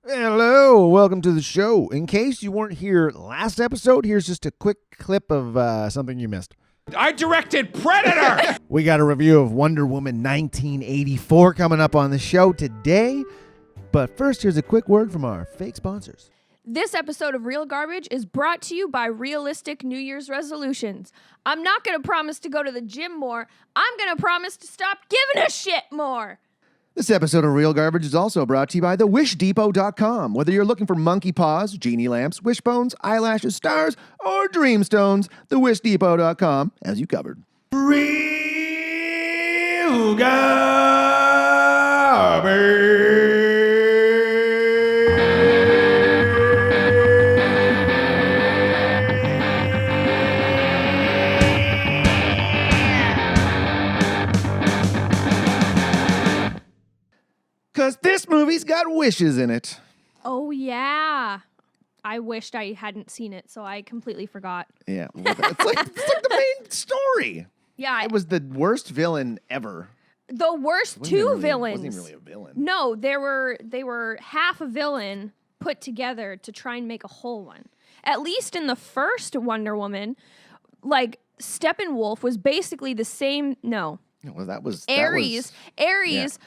Hello, welcome to the show. In case you weren't here last episode, here's just a quick clip of something you missed. I directed Predator! We got a review of Wonder Woman 1984 coming up on the show today. But first, here's a quick word from our fake sponsors. This episode of Real Garbage is brought to you by Realistic New Year's Resolutions. I'm not going to promise to go to the gym more. I'm going to promise to stop giving a shit more. This episode of Real Garbage is also brought to you by thewishDepot.com. Whether you're looking for monkey paws, genie lamps, wishbones, eyelashes, stars, or dreamstones, thewishDepot.com has you covered. Real Garbage. Because this movie's got wishes in it. Oh, yeah. I wished I hadn't seen it, so I completely forgot. Yeah. Well, it's like the main story. Yeah. It was the worst villain ever. The worst villains. Wasn't even really a villain. No, they were half a villain put together to try and make a whole one. At least in the first Wonder Woman, like Steppenwolf was basically the same. No. Well, that was Ares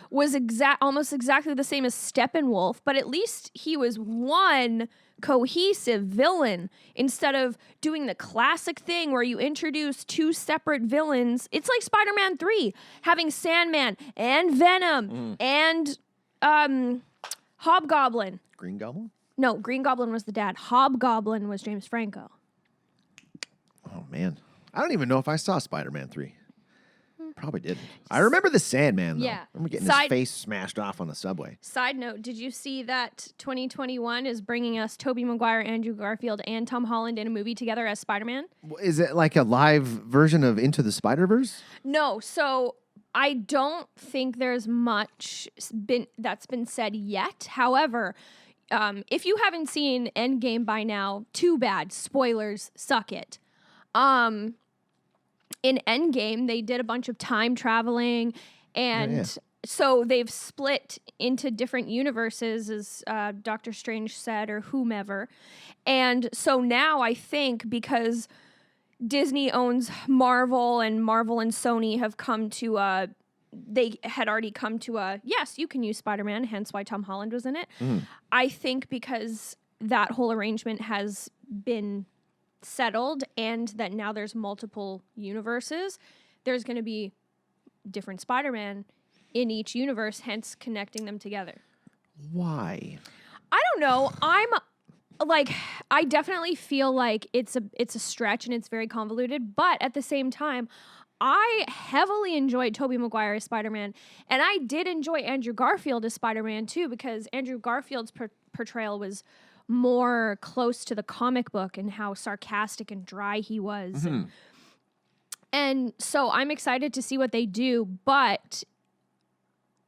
was almost exactly the same as Steppenwolf, but at least he was one cohesive villain instead of doing the classic thing where you introduce two separate villains. It's like Spider-Man 3, having Sandman and Venom and Hobgoblin. Green Goblin? No, Green Goblin was the dad. Hobgoblin was James Franco. Oh, man. I don't even know if I saw Spider-Man 3. Probably didn't. I remember the Sandman, though. Yeah. I remember getting his face smashed off on the subway. Side note, did you see that 2021 is bringing us Tobey Maguire, Andrew Garfield, and Tom Holland in a movie together as Spider-Man? Is it like a live version of Into the Spider-Verse? No, so I don't think there's much that's been said yet. However, if you haven't seen Endgame by now, too bad. Spoilers, suck it. In Endgame, they did a bunch of time traveling, and so they've split into different universes, as Doctor Strange said, or whomever. And so now I think because Disney owns Marvel, and Marvel and Sony have come to they had already come to yes, you can use Spider-Man, hence why Tom Holland was in it. I think because that whole arrangement has been settled and that now there's multiple universes, there's going to be different Spider-Man in each universe, hence connecting them together. Why? I don't know. I definitely feel like it's a stretch and it's very convoluted, but at the same time, I heavily enjoyed Tobey Maguire as Spider-Man, and I did enjoy Andrew Garfield as Spider-Man too, because Andrew Garfield's portrayal was more close to the comic book and how sarcastic and dry he was. And so I'm excited to see what they do, but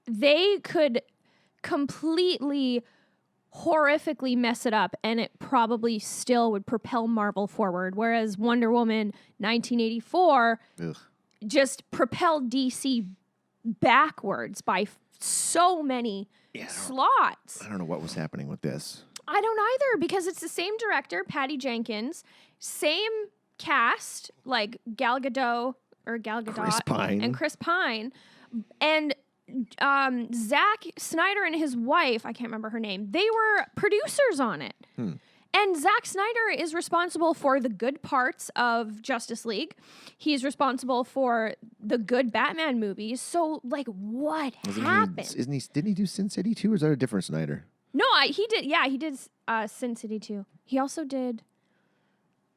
they could completely horrifically mess it up and it probably still would propel Marvel forward, whereas Wonder Woman 1984 just propelled DC backwards by so many slots. I don't know what was happening with this. I don't either, because it's the same director, Patty Jenkins, same cast, like Gal Gadot and Chris Pine, and Zack Snyder and his wife, I can't remember her name, they were producers on it. And Zack Snyder is responsible for the good parts of Justice League. He's responsible for the good Batman movies. So, like, what happened? Didn't he do Sin City 2, or is that a different Snyder? No, he did. Yeah, he did Sin City 2. He also did.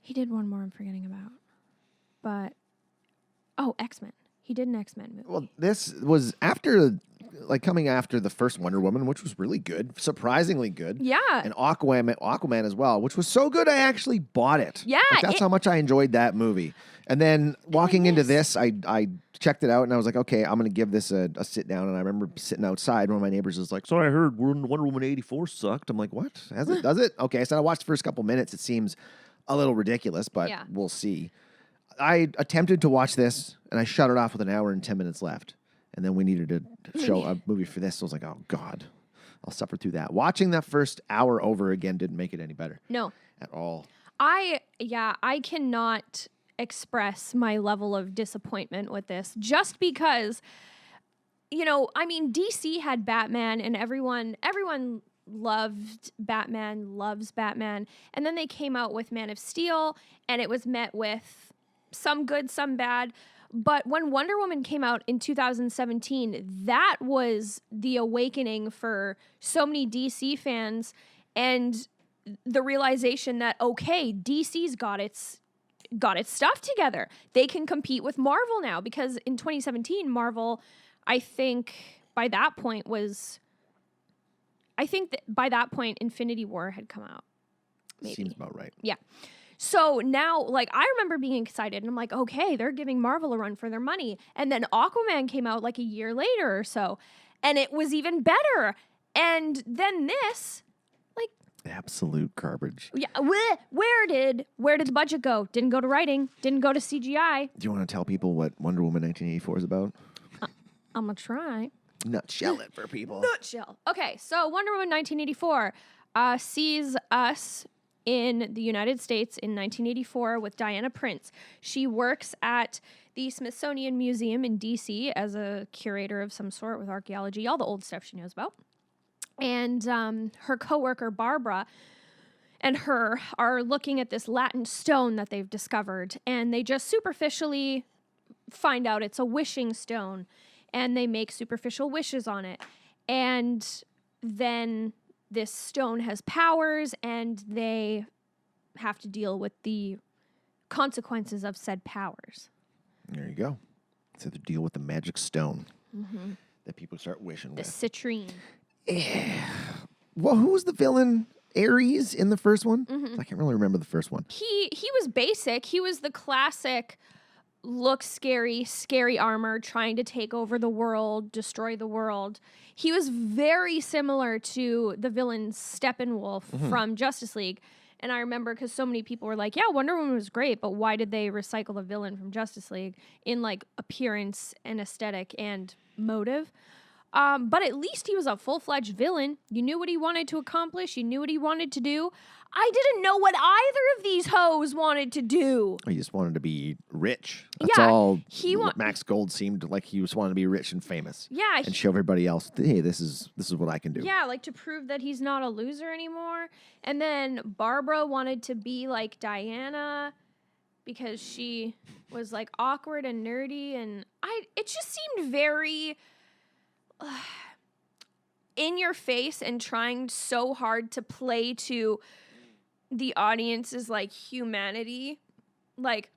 He did one more I'm forgetting about. But X-Men. He did an X-Men movie. Well, this was coming after the first Wonder Woman, which was really good, surprisingly good. Yeah. And Aquaman as well, which was so good I actually bought it. Yeah. That's how much I enjoyed that movie. And then walking into this, I checked it out and I was like, okay, I'm going to give this a sit down. And I remember sitting outside, one of my neighbors was like, so I heard Wonder Woman 84 sucked. I'm like, what? Does it? Okay, so I watched the first couple minutes. It seems a little ridiculous, but we'll see. I attempted to watch this and I shut it off with an hour and 10 minutes left. And then we needed to show a movie for this. So I was like, oh, God. I'll suffer through that. Watching that first hour over again didn't make it any better No. at all. I cannot express my level of disappointment with this just because, I mean, DC had Batman and everyone loved Batman, loves Batman. And then they came out with Man of Steel and it was met with some good, some bad. But when Wonder Woman came out in 2017, that was the awakening for so many DC fans and the realization that, okay, DC's got its stuff together. They can compete with Marvel now because in 2017, Marvel, I think by that point Infinity War had come out. Maybe. Seems about right. Yeah. So now, like, I remember being excited and I'm like, okay, they're giving Marvel a run for their money. And then Aquaman came out like a year later or so and it was even better. And then this, like, absolute garbage. yeah, where did the budget go? Didn't go to writing, didn't go to CGI. Do you want to tell people what Wonder Woman 1984 is about? I'm gonna try. Nutshell it for people. Nutshell. Okay, so Wonder Woman 1984 sees us in the United States in 1984 with Diana Prince. She works at the Smithsonian Museum in DC as a curator of some sort with archaeology, all the old stuff she knows about. And her coworker Barbara and her are looking at this Latin stone that they've discovered, and they just superficially find out it's a wishing stone, and they make superficial wishes on it. And then this stone has powers, and they have to deal with the consequences of said powers. There you go. So they deal with the magic stone that people start wishing The with. citrine. Well, who was the villain? Ares in the first one? I can't really remember the first one. He was basic. He was the classic look scary armor trying to take over the world, destroy the world. He was very similar to the villain Steppenwolf from Justice League. And I remember because so many people were like, yeah, Wonder Woman was great, but why did they recycle the villain from Justice League in like appearance and aesthetic and motive? But at least he was a full-fledged villain. You knew what he wanted to accomplish. You knew what he wanted to do. I didn't know what either of these hoes wanted to do. He just wanted to be rich. That's Yeah, all. he Max Gold seemed like he was wanting to be rich and famous. Yeah. And show everybody else, hey, this is what I can do. Yeah, like to prove that he's not a loser anymore. And then Barbara wanted to be like Diana because she was like awkward and nerdy. And it just seemed very in your face and trying so hard to play to the audience's like humanity. Like,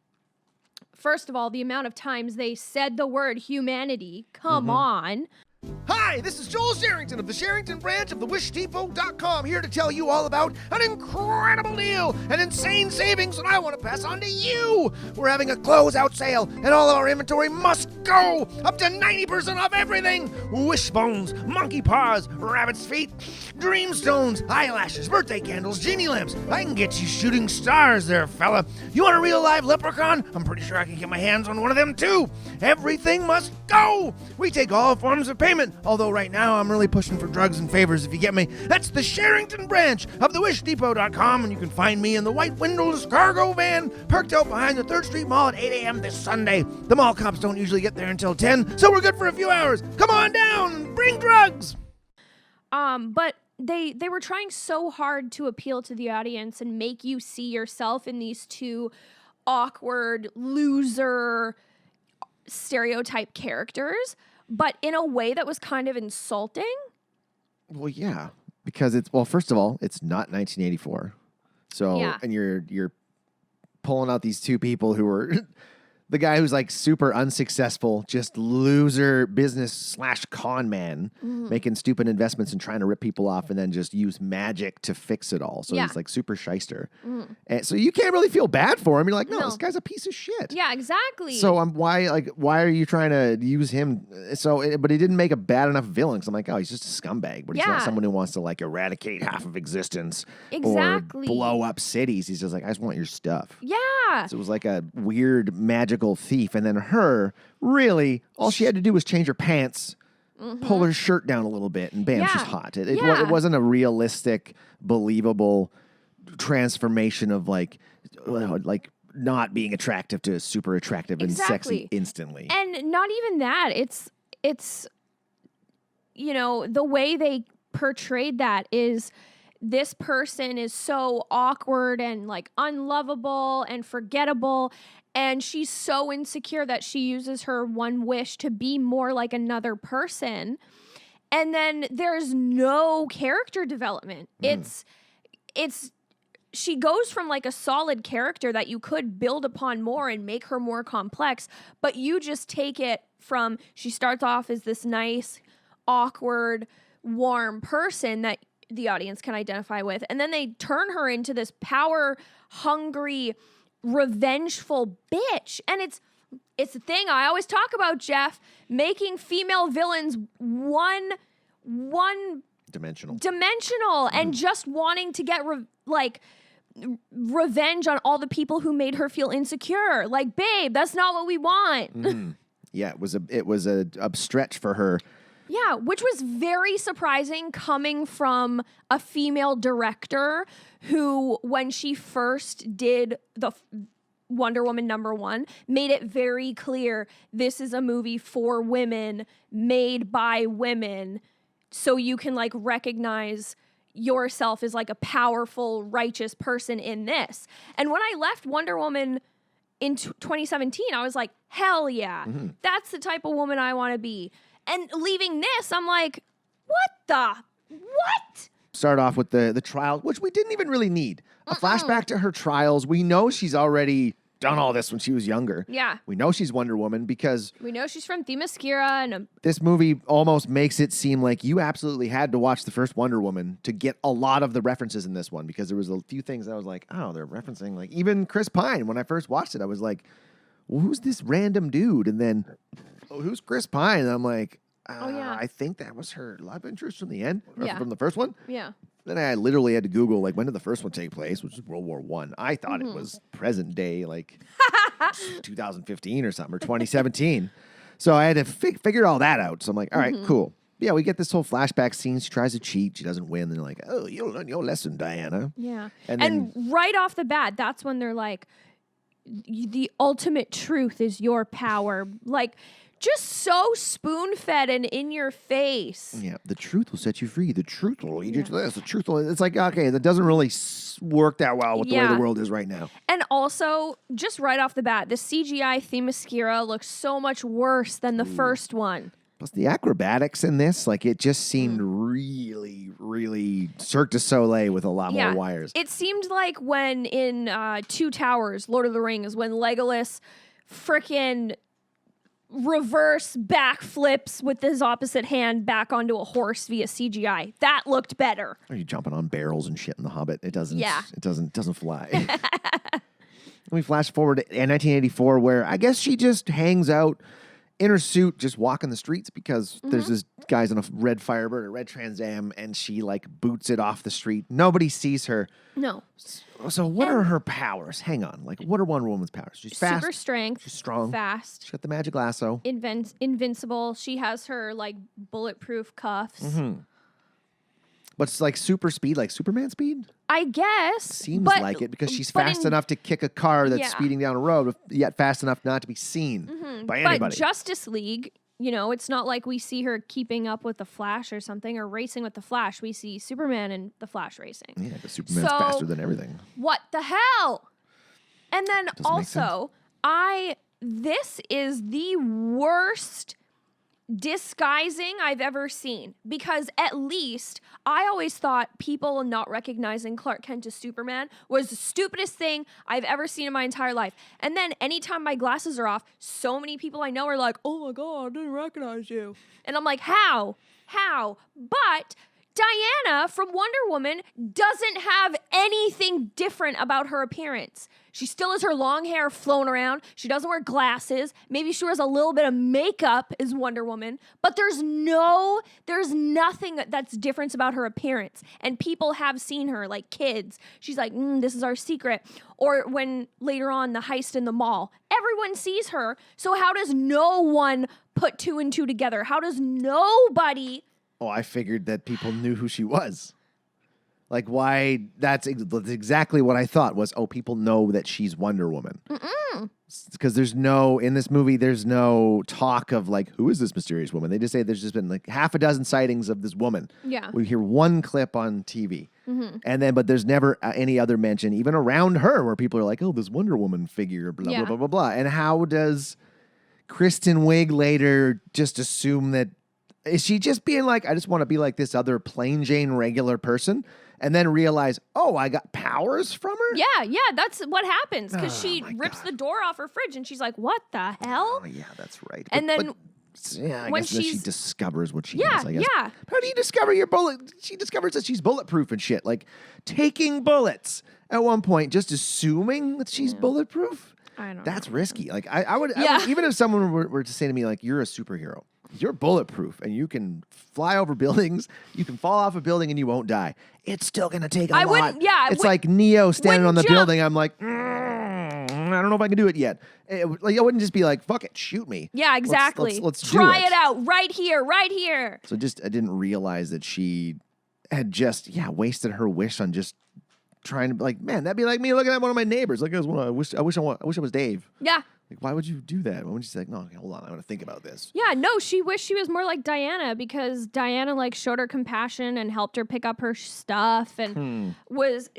first of all, the amount of times they said the word humanity, come on. Hi, this is Joel Sherrington of the Sherrington branch of thewishdepot.com, here to tell you all about an incredible deal, an insane savings that I want to pass on to you. We're having a closeout sale, and all of our inventory must go, up to 90% off everything. Wishbones, monkey paws, rabbit's feet, dreamstones, eyelashes, birthday candles, genie lamps. I can get you shooting stars there, fella. You want a real live leprechaun? I'm pretty sure I can get my hands on one of them too. Everything must go. We take all forms of payment, although right now I'm really pushing for drugs and favors, if you get me. That's the Sherrington branch of thewishdepot.com, and you can find me in the white windowless cargo van parked out behind the 3rd Street Mall at 8 a.m. this Sunday. The mall cops don't usually get there until 10, so we're good for a few hours. Come on down, bring drugs. But they were trying so hard to appeal to the audience and make you see yourself in these two awkward loser stereotype characters, but in a way that was kind of insulting. Well, yeah, because first of all, it's not 1984. So, Yeah. and you're pulling out these two people who were the guy who's like super unsuccessful, just loser business / con man, making stupid investments and trying to rip people off and then just use magic to fix it all. So Yeah. he's like super shyster. And so you can't really feel bad for him. You're like, no, No. this guy's a piece of shit. Yeah, exactly. So why are you trying to use him? But he didn't make a bad enough villain. So I'm like, oh, he's just a scumbag. But he's not Yeah. someone who wants to like eradicate half of existence Exactly. or blow up cities. He's just like, I just want your stuff. Yeah. So it was like a weird magical thief. And then her, really, all she had to do was change her pants pull her shirt down a little bit, and bam, she's Yeah. hot. Yeah. It wasn't a realistic, believable transformation of like not being attractive to super attractive and sexy Exactly. instantly. And not even that. It's the way they portrayed that is this person is so awkward and like unlovable and forgettable, and she's so insecure that she uses her one wish to be more like another person. And then there's no character development. It's she goes from like a solid character that you could build upon more and make her more complex, but you just take it from she starts off as this nice, awkward, warm person that the audience can identify with, and then they turn her into this power-hungry, revengeful bitch. And it's the thing I always talk about, Jeff, making female villains one dimensional and just wanting to get revenge on all the people who made her feel insecure. Like, babe, that's not what we want. Yeah, it was a stretch for her. Yeah, which was very surprising coming from a female director who, when she first did the Wonder Woman #1, made it very clear this is a movie for women, made by women, so you can like recognize yourself as like a powerful, righteous person in this. And when I left Wonder Woman in 2017, I was like, hell yeah, that's the type of woman I want to be. And leaving this, I'm like, what? Start off with the trial, which we didn't even really need. A flashback to her trials. We know she's already done all this when she was younger. Yeah. We know she's Wonder Woman because We know she's from Themyscira and this movie almost makes it seem like you absolutely had to watch the first Wonder Woman to get a lot of the references in this one, because there was a few things that I was like, oh, they're referencing, like even Chris Pine. When I first watched it, I was like, well, who's this random dude? And then, oh, who's Chris Pine? And I'm like, yeah. I think that was her love interest from the end, or Yeah. from the first one. yeah. Then I literally had to Google, like, when did the first one take place, which is World War I. I thought Mm-hmm. it was present day, like 2015 or something, or 2017. So I had to figure all that out. So I'm like, all right, Mm-hmm. cool. Yeah, we get this whole flashback scene. She tries to cheat. She doesn't win. They're like, oh, you'll learn your lesson, Diana. Yeah. And And, then- right off the bat, that's when they're like, the ultimate truth is your power. Like, just so spoon-fed and in your face. Yeah, the truth will set you free. The truth will lead you to this. The truth will... It's like, okay, that doesn't really work that well with the way Yeah. the world is right now. And also, just right off the bat, the CGI Themyscira looks so much worse than the first one. Plus the acrobatics in this, like, it just seemed Mm. really, really Cirque du Soleil with a lot more wires. It seemed like when in Two Towers, Lord of the Rings, when Legolas frickin' reverse backflips with his opposite hand back onto a horse via CGI. That looked better. Are you jumping on barrels and shit in The Hobbit? It doesn't. Yeah. It doesn't fly. Let me flash forward to 1984, where I guess she just hangs out in her suit, just walking the streets, because there's this guy's on a red Firebird, a red Trans Am, and she like boots it off the street. Nobody sees her. No. So what are her powers? Hang on. Like, what are Wonder Woman's powers? She's fast. Super strength. She's strong. Fast. She's got the magic lasso. Invincible. She has her like bulletproof cuffs. But it's like super speed, like Superman speed? I guess. Seems but- like it, because she's but fast in- enough to kick a car that's Yeah. speeding down a road, yet fast enough not to be seen by But anybody. Justice League, it's not like we see her keeping up with the Flash or something, or racing with the Flash. We see Superman and the Flash racing. Yeah, because Superman's So- faster than everything. What the hell? And then Doesn't make sense. also, this is the worst disguising I've ever seen, because at least I always thought people not recognizing Clark Kent as Superman was the stupidest thing I've ever seen in my entire life. And then anytime my glasses are off, so many people I know are like, oh my God, I didn't recognize you. And I'm like, how? But Diana from Wonder Woman doesn't have anything different about her appearance. She still has her long hair flowing around. She doesn't wear glasses. Maybe she wears a little bit of makeup as Wonder Woman, but there's nothing that's different about her appearance. And people have seen her, like kids. She's like, this is our secret. Or when later on the heist in the mall, everyone sees her. So how does no one put two and two together? How does nobody? Oh, I figured that people knew who she was. Like, why? That's exactly what I thought was, oh, people know that she's Wonder Woman. Because in this movie, there's no talk of like, who is this mysterious woman? They just say there's just been like half a dozen sightings of this woman. Yeah. We hear one clip on TV. But there's never any other mention, even around her, where people are like, oh, this Wonder Woman figure, blah, blah, blah, blah, blah. And how does Kristen Wiig later just assume that, is she just being like, I just want to be like this other plain Jane regular person? And then realize, oh, I got powers from her? Yeah, that's what happens. Because she rips the door off her fridge and she's like, what the hell? Oh, yeah, that's right. And then I when guess then she discovers what she is, I guess. Yeah. How do you discover your bullet? She discovers that she's bulletproof and shit. Like, taking bullets at one point, just assuming that she's bulletproof? I don't That's know. risky. Like, I would, even if someone were to say to me, like, you're a superhero, you're bulletproof, and you can fly over buildings, you can fall off a building, and you won't die. It's still going to take a lot. It's like Neo standing on the building. I'm like, I don't know if I can do it yet. I wouldn't just be like, fuck it, shoot me. Yeah, exactly. Let's try do it out right here. So I didn't realize that she had just, wasted her wish on just trying to, like, man, that'd be like me looking at one of my neighbors. Like, I wish I was Dave. Yeah. Like, why would you do that? Why would you say, like, no, okay, hold on, I want to think about this. Yeah, no, she wished she was more like Diana because Diana like showed her compassion and helped her pick up her stuff and was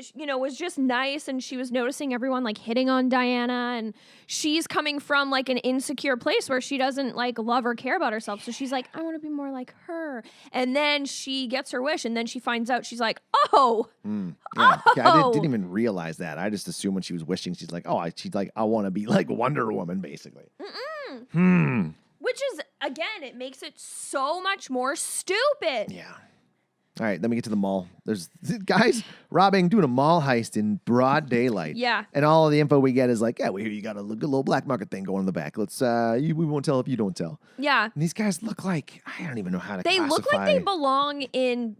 just nice, and she was noticing everyone like hitting on Diana, and she's coming from like an insecure place where she doesn't like love or care about herself. So she's like, I want to be more like her. And then she gets her wish, and then she finds out, she's like, oh. Yeah, I didn't even realize that. I just assumed when she was wishing, she's like, I want to be like Wonder Woman, basically. Which is, again, it makes it so much more stupid. Yeah. All right, let me get to the mall. There's guys doing a mall heist in broad daylight. Yeah. And all of the info we get is like, we hear you got a good little black market thing going in the back. Let's, we won't tell if you don't tell. Yeah. And these guys look like, I don't even know how to They classify. look like they belong in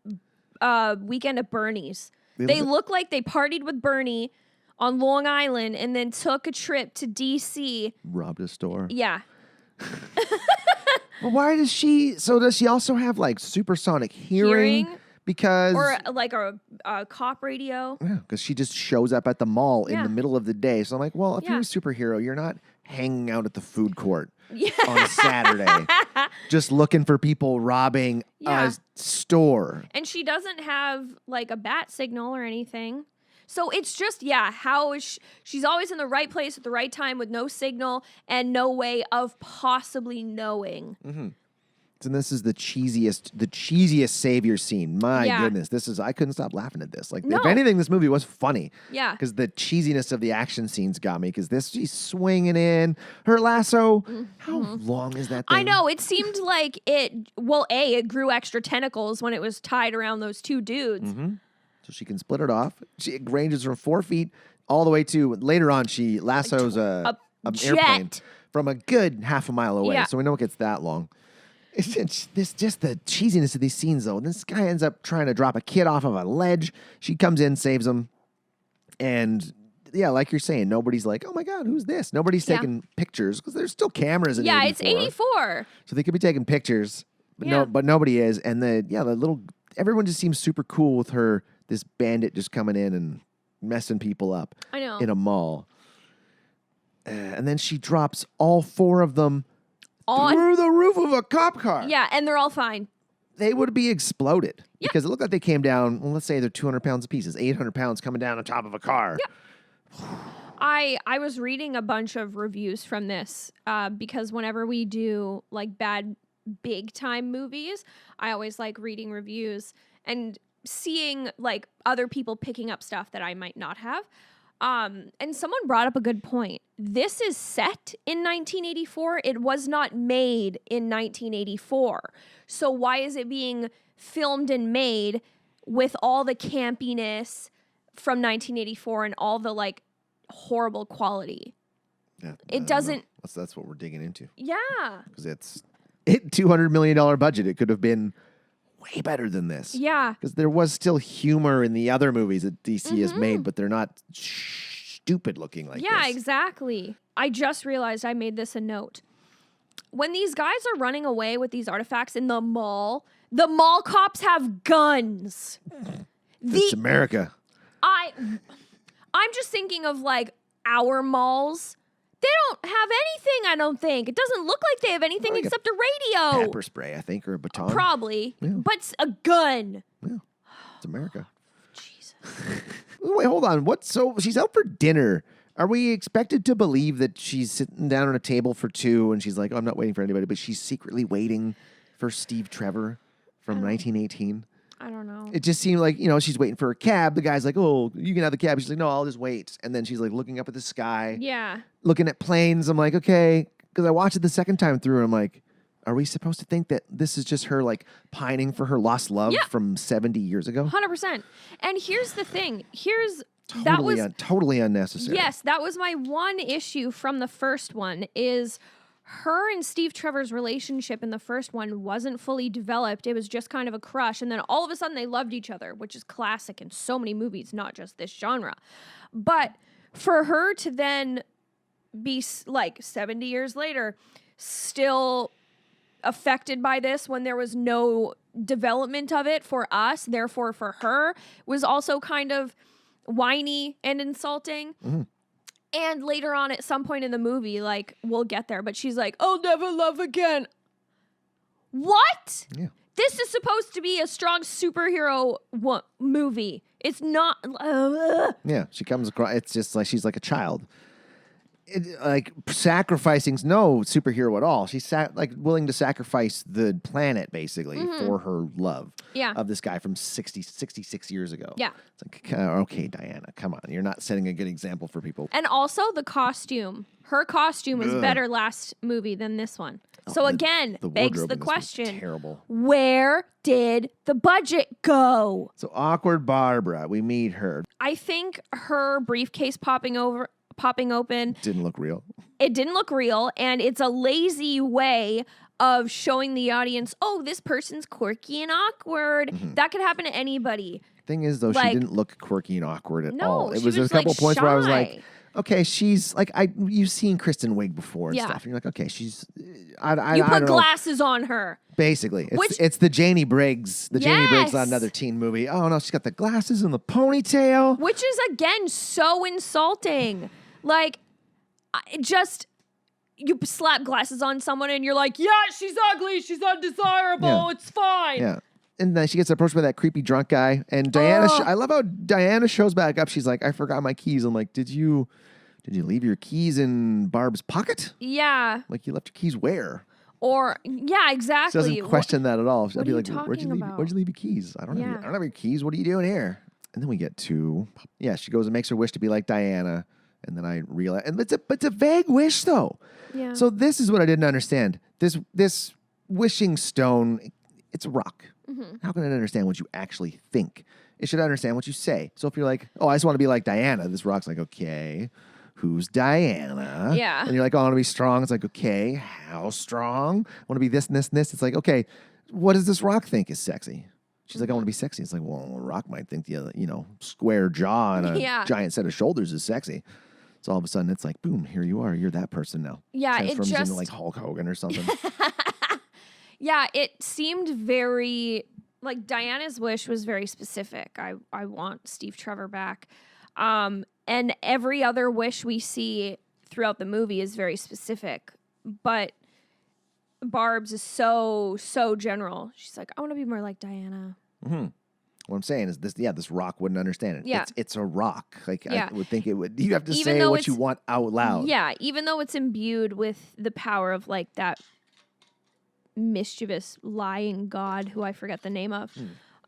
Weekend at Bernie's. They look like they partied with Bernie on Long Island and then took a trip to D.C. Robbed a store. Yeah. Well, why does she also have like supersonic hearing? Because or like a cop radio. Yeah, because she just shows up at the mall in the middle of the day. So I'm like, well, if you're a Yeah. superhero, you're not hanging out at the food court on a Saturday, just looking for people robbing Yeah. a store. And she doesn't have like a bat signal or anything. So it's just, how is she's always in the right place at the right time with no signal and no way of possibly knowing. And this is the cheesiest savior scene. My Yeah. goodness, I couldn't stop laughing at this. Like, No. if anything, this movie was funny. Yeah. Because the cheesiness of the action scenes got me. Because she's swinging in her lasso. How long is that thing? I know. It seemed like it grew extra tentacles when it was tied around those two dudes. So she can split it off. It ranges from 4 feet all the way to, later on, she lassos an jet. airplane from a good half a mile away. Yeah. So we know it gets that long. It's just the cheesiness of these scenes, though. This guy ends up trying to drop a kid off of a ledge. She comes in, saves him. And, like you're saying, nobody's like, oh, my God, who's this? Nobody's taking pictures because there's still cameras in 84. Yeah, it's 84. So they could be taking pictures, but Yeah. but nobody is. And everyone just seems super cool with her, this bandit just coming in and messing people up I know. in a mall. And then she drops all 4 of them through the roof of a cop car. Yeah, and they're all fine. They would be exploded because it looked like they came down, well, let's say they're 200 pounds apiece. It's 800 pounds coming down on top of a car. Yeah. I was reading a bunch of reviews from this because whenever we do like bad big time movies, I always like reading reviews and seeing like other people picking up stuff that I might not have. And someone brought up a good point. This is set in 1984. It was not made in 1984. So why is it being filmed and made with all the campiness from 1984 and all the like horrible quality? Yeah, It doesn't. That's what we're digging into. Yeah. Because it's $200 million budget. It could have been way better than this. Yeah. Because there was still humor in the other movies that DC has made, but they're not stupid looking like this. Yeah, exactly. I just realized I made this a note. when these guys are running away with these artifacts in the mall cops have guns. It's America. I'm just thinking of like our malls. They don't have anything, I don't think. It doesn't look like they have anything Like a except a radio. Pepper spray, I think, or a baton. Probably. But a gun. Yeah. It's America. Jesus. Wait, hold on. So she's out for dinner. Are we expected to believe that she's sitting down at a table for two and she's like, oh, I'm not waiting for anybody, but she's secretly waiting for Steve Trevor from 1918? I don't know. It just seemed like, she's waiting for a cab. The guy's like, oh, you can have the cab. She's like, no, I'll just wait. And then she's like looking up at the sky, Yeah. looking at planes. I'm like, okay. Because I watched it the second time through and I'm like, are we supposed to think that this is just her like pining for her lost love from 70 years ago? 100%. And here's the thing. Totally unnecessary. Yes, that was my one issue from the first one is her and Steve Trevor's relationship in the first one wasn't fully developed. It was just kind of a crush. And then all of a sudden they loved each other, which is classic in so many movies, not just this genre. But for her to then be like 70 years later, still affected by this when there was no development of it for us, therefore for her, was also kind of whiny and insulting. Mm-hmm. And later on, at some point in the movie, like, we'll get there, but she's like, I'll never love again. What? Yeah. This is supposed to be a strong superhero movie. It's not. Yeah, she comes across, it's just like she's like a child. Like sacrificing's no superhero at all. She's like willing to sacrifice the planet basically for her love of this guy from 66 years ago. Yeah. It's like, okay, Diana, come on. You're not setting a good example for people. And also the costume. Her costume was better last movie than this one. So again, begs the question, terrible. Where did the budget go? So awkward Barbara, we meet her. I think her briefcase popping open. Didn't look real. It didn't look real, and it's a lazy way of showing the audience, oh, this person's quirky and awkward. Mm-hmm. That could happen to anybody. Thing is, though, she didn't look quirky and awkward at all. It was a couple like points shy. where I was like, okay, she's like, you've seen Kristen Wiig before and stuff, and you're like, okay, she's, I you put don't glasses on her. Basically, it's the Janie Briggs, Janie Briggs on another teen movie. Oh no, she's got the glasses and the ponytail, which is again so insulting. Like, you slap glasses on someone and you're like, yeah, she's ugly, she's undesirable, it's fine. Yeah. And then she gets approached by that creepy drunk guy. And Diana, I love how Diana shows back up. She's like, I forgot my keys. I'm like, did you leave your keys in Barb's pocket? Yeah. Like, you left your keys where? Or, yeah, exactly. She doesn't question that at all. She'll be like, where'd you leave your keys? I don't have your keys. What are you doing here? And then we get to, she goes and makes her wish to be like Diana. And then I realize, and it's a vague wish though. Yeah. So this is what I didn't understand. This wishing stone, it's a rock. Mm-hmm. How can it understand what you actually think? It should understand what you say. So if you're like, oh, I just want to be like Diana, this rock's like, okay, who's Diana? Yeah. And you're like, oh, I want to be strong. It's like, okay, how strong? I want to be this and this and this. It's like, okay, what does this rock think is sexy? She's like, I want to be sexy. It's like, well, a rock might think the square jaw and a giant set of shoulders is sexy. So all of a sudden, it's like, boom, here you are. You're that person now. Yeah, transforms into like Hulk Hogan or something. Yeah, it seemed very, like Diana's wish was very specific. I want Steve Trevor back. And every other wish we see throughout the movie is very specific. But Barb's is so general. She's like, I want to be more like Diana. Mm-hmm. What I'm saying is this rock wouldn't understand it. Yeah. It's a rock. Like, I would think it would. You have to say what you want out loud. Yeah, even though it's imbued with the power of like that mischievous lying god who I forget the name of.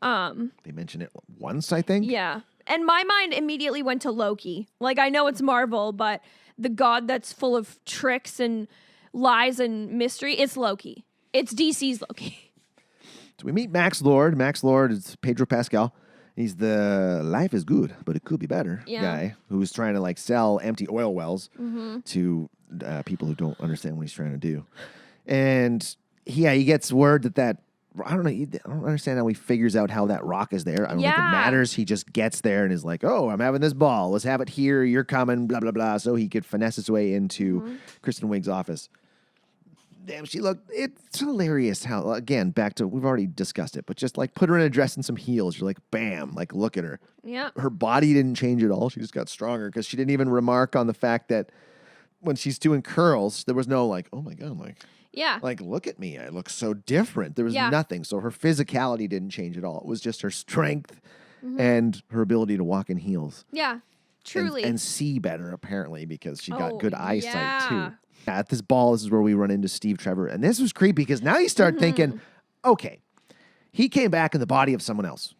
They mention it once, I think. Yeah. And my mind immediately went to Loki. Like, I know it's Marvel, but the god that's full of tricks and lies and mystery, it's Loki. It's DC's Loki. So we meet Max Lord. Max Lord is Pedro Pascal. He's the life is good, but it could be better guy who's trying to like sell empty oil wells to people who don't understand what he's trying to do. And he gets word that I don't know. I don't understand how he figures out how that rock is there. I don't think it matters. He just gets there and is like, oh, I'm having this ball. Let's have it here. You're coming, blah, blah, blah. So he could finesse his way into Kristen Wiig's office. damn, she looked, it's hilarious how, again, back to, we've already discussed it, but just like put her in a dress and some heels. You're like, bam, like look at her. Yeah. Her body didn't change at all. She just got stronger because she didn't even remark on the fact that when she's doing curls, there was no like, oh my God, like look at me. I look so different. There was nothing. So her physicality didn't change at all. It was just her strength and her ability to walk in heels. Yeah. Truly. And see better, apparently, because she got good eyesight, yeah. too. At this ball, this is where we run into Steve Trevor. And this was creepy because now you start thinking, okay, he came back in the body of someone else.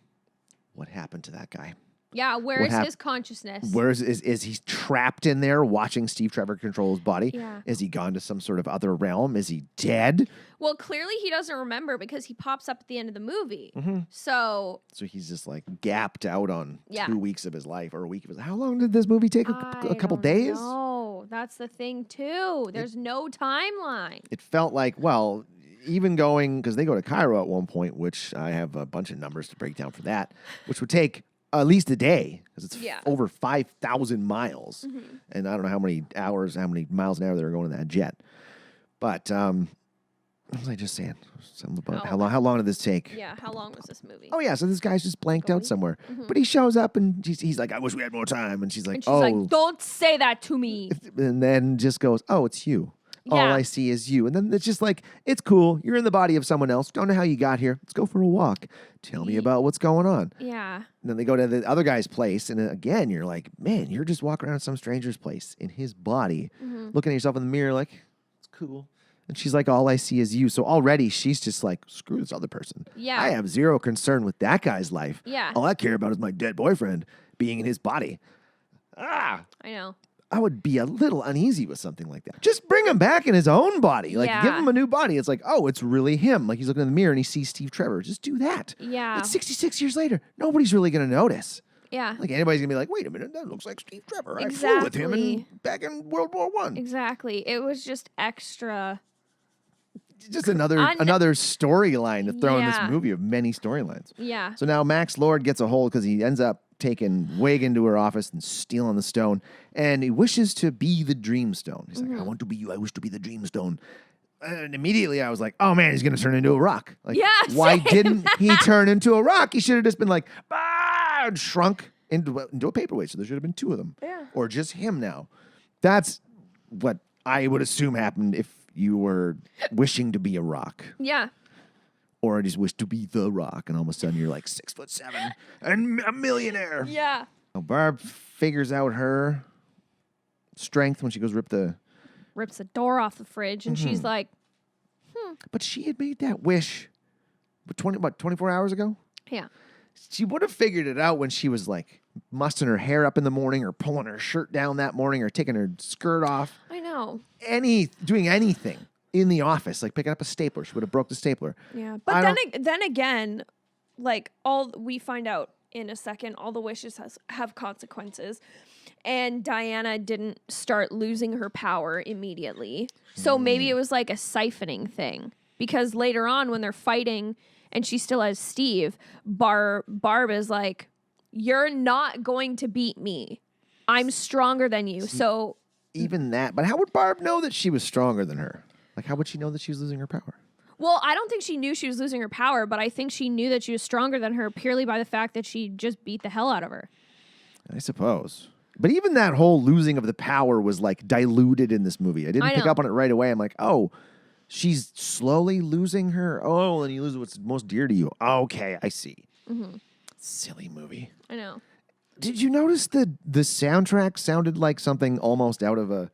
What happened to that guy? Yeah, where is his consciousness? Where is he trapped in there watching Steve Trevor control his body? Yeah. Is he gone to some sort of other realm? Is he dead? Well, clearly he doesn't remember because he pops up at the end of the movie. So he's just like gapped out on Yeah. 2 weeks of his life or a week of his life. How long did this movie take? A couple days? No, that's the thing too. There's no timeline. It felt like, well, even going, because they go to Cairo at one point, which I have a bunch of numbers to break down for that, which would take at least a day because it's over 5,000 miles. And I don't know how many hours, how many miles an hour they were going in that jet. But what was I just saying? Something about how long did this take? Yeah, how long was this movie? Oh, yeah, so this guy's just blanked out somewhere. But he shows up and he's like, I wish we had more time. And she's like, And she's like, don't say that to me. And then just goes, oh, it's you. All Yeah. I see is you. And then it's just like, it's cool. You're in the body of someone else. Don't know how you got here. Let's go for a walk. Tell me about what's going on. Yeah. And then they go to the other guy's place. And again, you're like, man, you're just walking around some stranger's place in his body, looking at yourself in the mirror like, it's cool. And she's like, all I see is you. So already she's just like, screw this other person. Yeah. I have zero concern with that guy's life. Yeah. All I care about is my dead boyfriend being in his body. I know. I would be a little uneasy with something like that. Just bring him back in his own body. Like, give him a new body. It's like, oh, it's really him. Like, he's looking in the mirror and he sees Steve Trevor. Just do that. Yeah. It's 66 years later. Nobody's really going to notice. Yeah. Like, anybody's going to be like, wait a minute, that looks like Steve Trevor. I flew with him back in World War I. Exactly. It was just extra. Just another storyline to throw in this movie of many storylines. Yeah. So now Max Lord gets a hold because he ends up taking Wig into her office and stealing the stone. And he wishes to be the Dreamstone. He's like, I want to be you. I wish to be the Dreamstone. And immediately I was like, oh man, he's going to turn into a rock. Like, why didn't he turn into a rock? He should have just been like, and shrunk into a paperweight. So there should have been two of them. Yeah. Or just him now. That's what I would assume happened if you were wishing to be a rock. Yeah. Or I just wish to be the Rock, and all of a sudden you're like 6'7" and a millionaire. Yeah. Now Barb figures out her strength when she goes rips the door off the fridge, and she's like, But she had made that wish 24 hours ago? yeah. She would have figured it out when she was like mussing her hair up in the morning or pulling her shirt down that morning or taking her skirt off. I know. Doing anything in the office, like picking up a stapler. She would have broke the stapler. Yeah. But then again, like we find out in a second, all the wishes have consequences. And Diana didn't start losing her power immediately. So maybe it was like a siphoning thing. Because later on when they're fighting and she still has Steve, Barb is like, you're not going to beat me. I'm stronger than you. So even that, but how would Barb know that she was stronger than her? Like, how would she know that she was losing her power? Well, I don't think she knew she was losing her power, but I think she knew that she was stronger than her purely by the fact that she just beat the hell out of her. I suppose. But even that whole losing of the power was like diluted in this movie. I didn't pick up on it right away. I'm like, oh, she's slowly losing her. Oh, and you lose what's most dear to you. Okay, I see. Silly movie. I know. Did you notice the soundtrack sounded like something almost out of a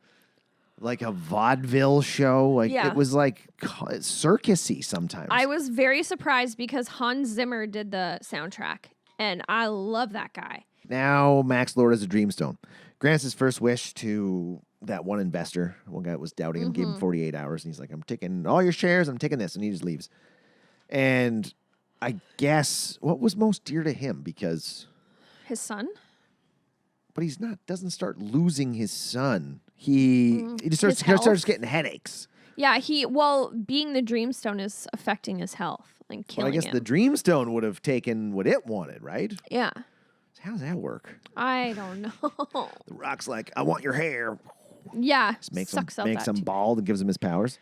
vaudeville show? Like it was like circusy sometimes. I was very surprised because Hans Zimmer did the soundtrack, and I love that guy. Now Max Lord has a Dreamstone. Grants his first wish to that one investor. One guy that was doubting him, gave him 48 hours, and he's like, I'm taking all your shares, I'm taking this, and he just leaves. And I guess what was most dear to him because His son? but he's doesn't start losing his son. He just starts getting headaches. Yeah, being the Dreamstone is affecting his health and killing him. I guess the Dreamstone would have taken what it wanted, right? Yeah. How does that work? I don't know. The Rock's like, I want your hair. Yeah. Just makes sucks him out that too. bald and gives him his powers.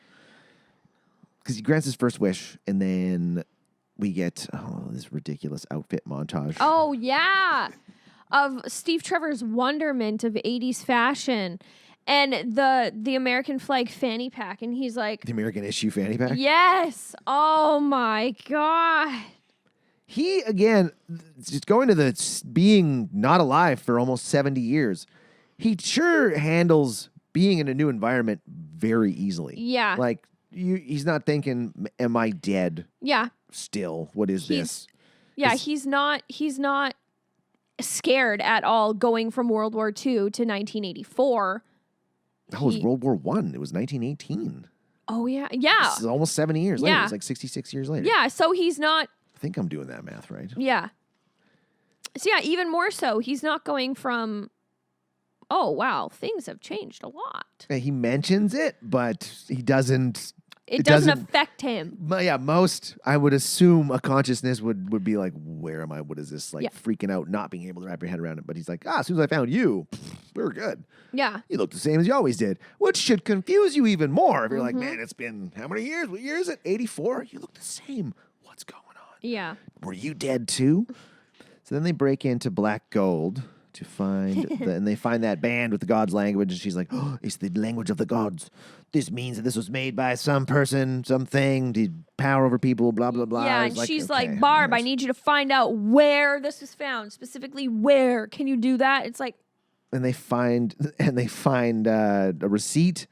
because he grants his first wish, and then we get this ridiculous outfit montage. Oh, yeah. Of Steve Trevor's wonderment of 80s fashion and the American flag fanny pack. And he's like, The American issue fanny pack. yes. Oh, my God. He, again, just going to the being not alive for almost 70 years, he sure handles being in a new environment very easily. Yeah. Like, he's not thinking, am I dead Yeah. still? What is this? Yeah, he's not scared at all going from World War II to 1984. Oh, it was World War I. It was 1918. Oh, yeah. Yeah. This is almost 70 years later. Yeah. It's like 66 years later. Yeah, so he's not... I think I'm doing that math right. Yeah. So, yeah, even more so, he's not going from, oh, wow, things have changed a lot. He mentions it, but he doesn't... It doesn't affect him. Yeah, most, I would assume a consciousness would be like, where am I? What is this? Like Yeah. freaking out, not being able to wrap your head around it. But he's like, as soon as I found you, we were good. Yeah. You look the same as you always did, which should confuse you even more. If you're Mm-hmm. like, man, it's been how many years? What year is it? 84? You look the same. What's going on? Yeah. Were you dead too? So then they break into Black Gold to find, and they find that band with the gods' language, and she's like, oh, it's the language of the gods. This means that this was made by some person, something, to power over people, blah, blah, blah. Yeah, I and was she's okay, like, Barb, I yes. need you to find out where this was found, specifically where. Can you do that? It's like, And they find a receipt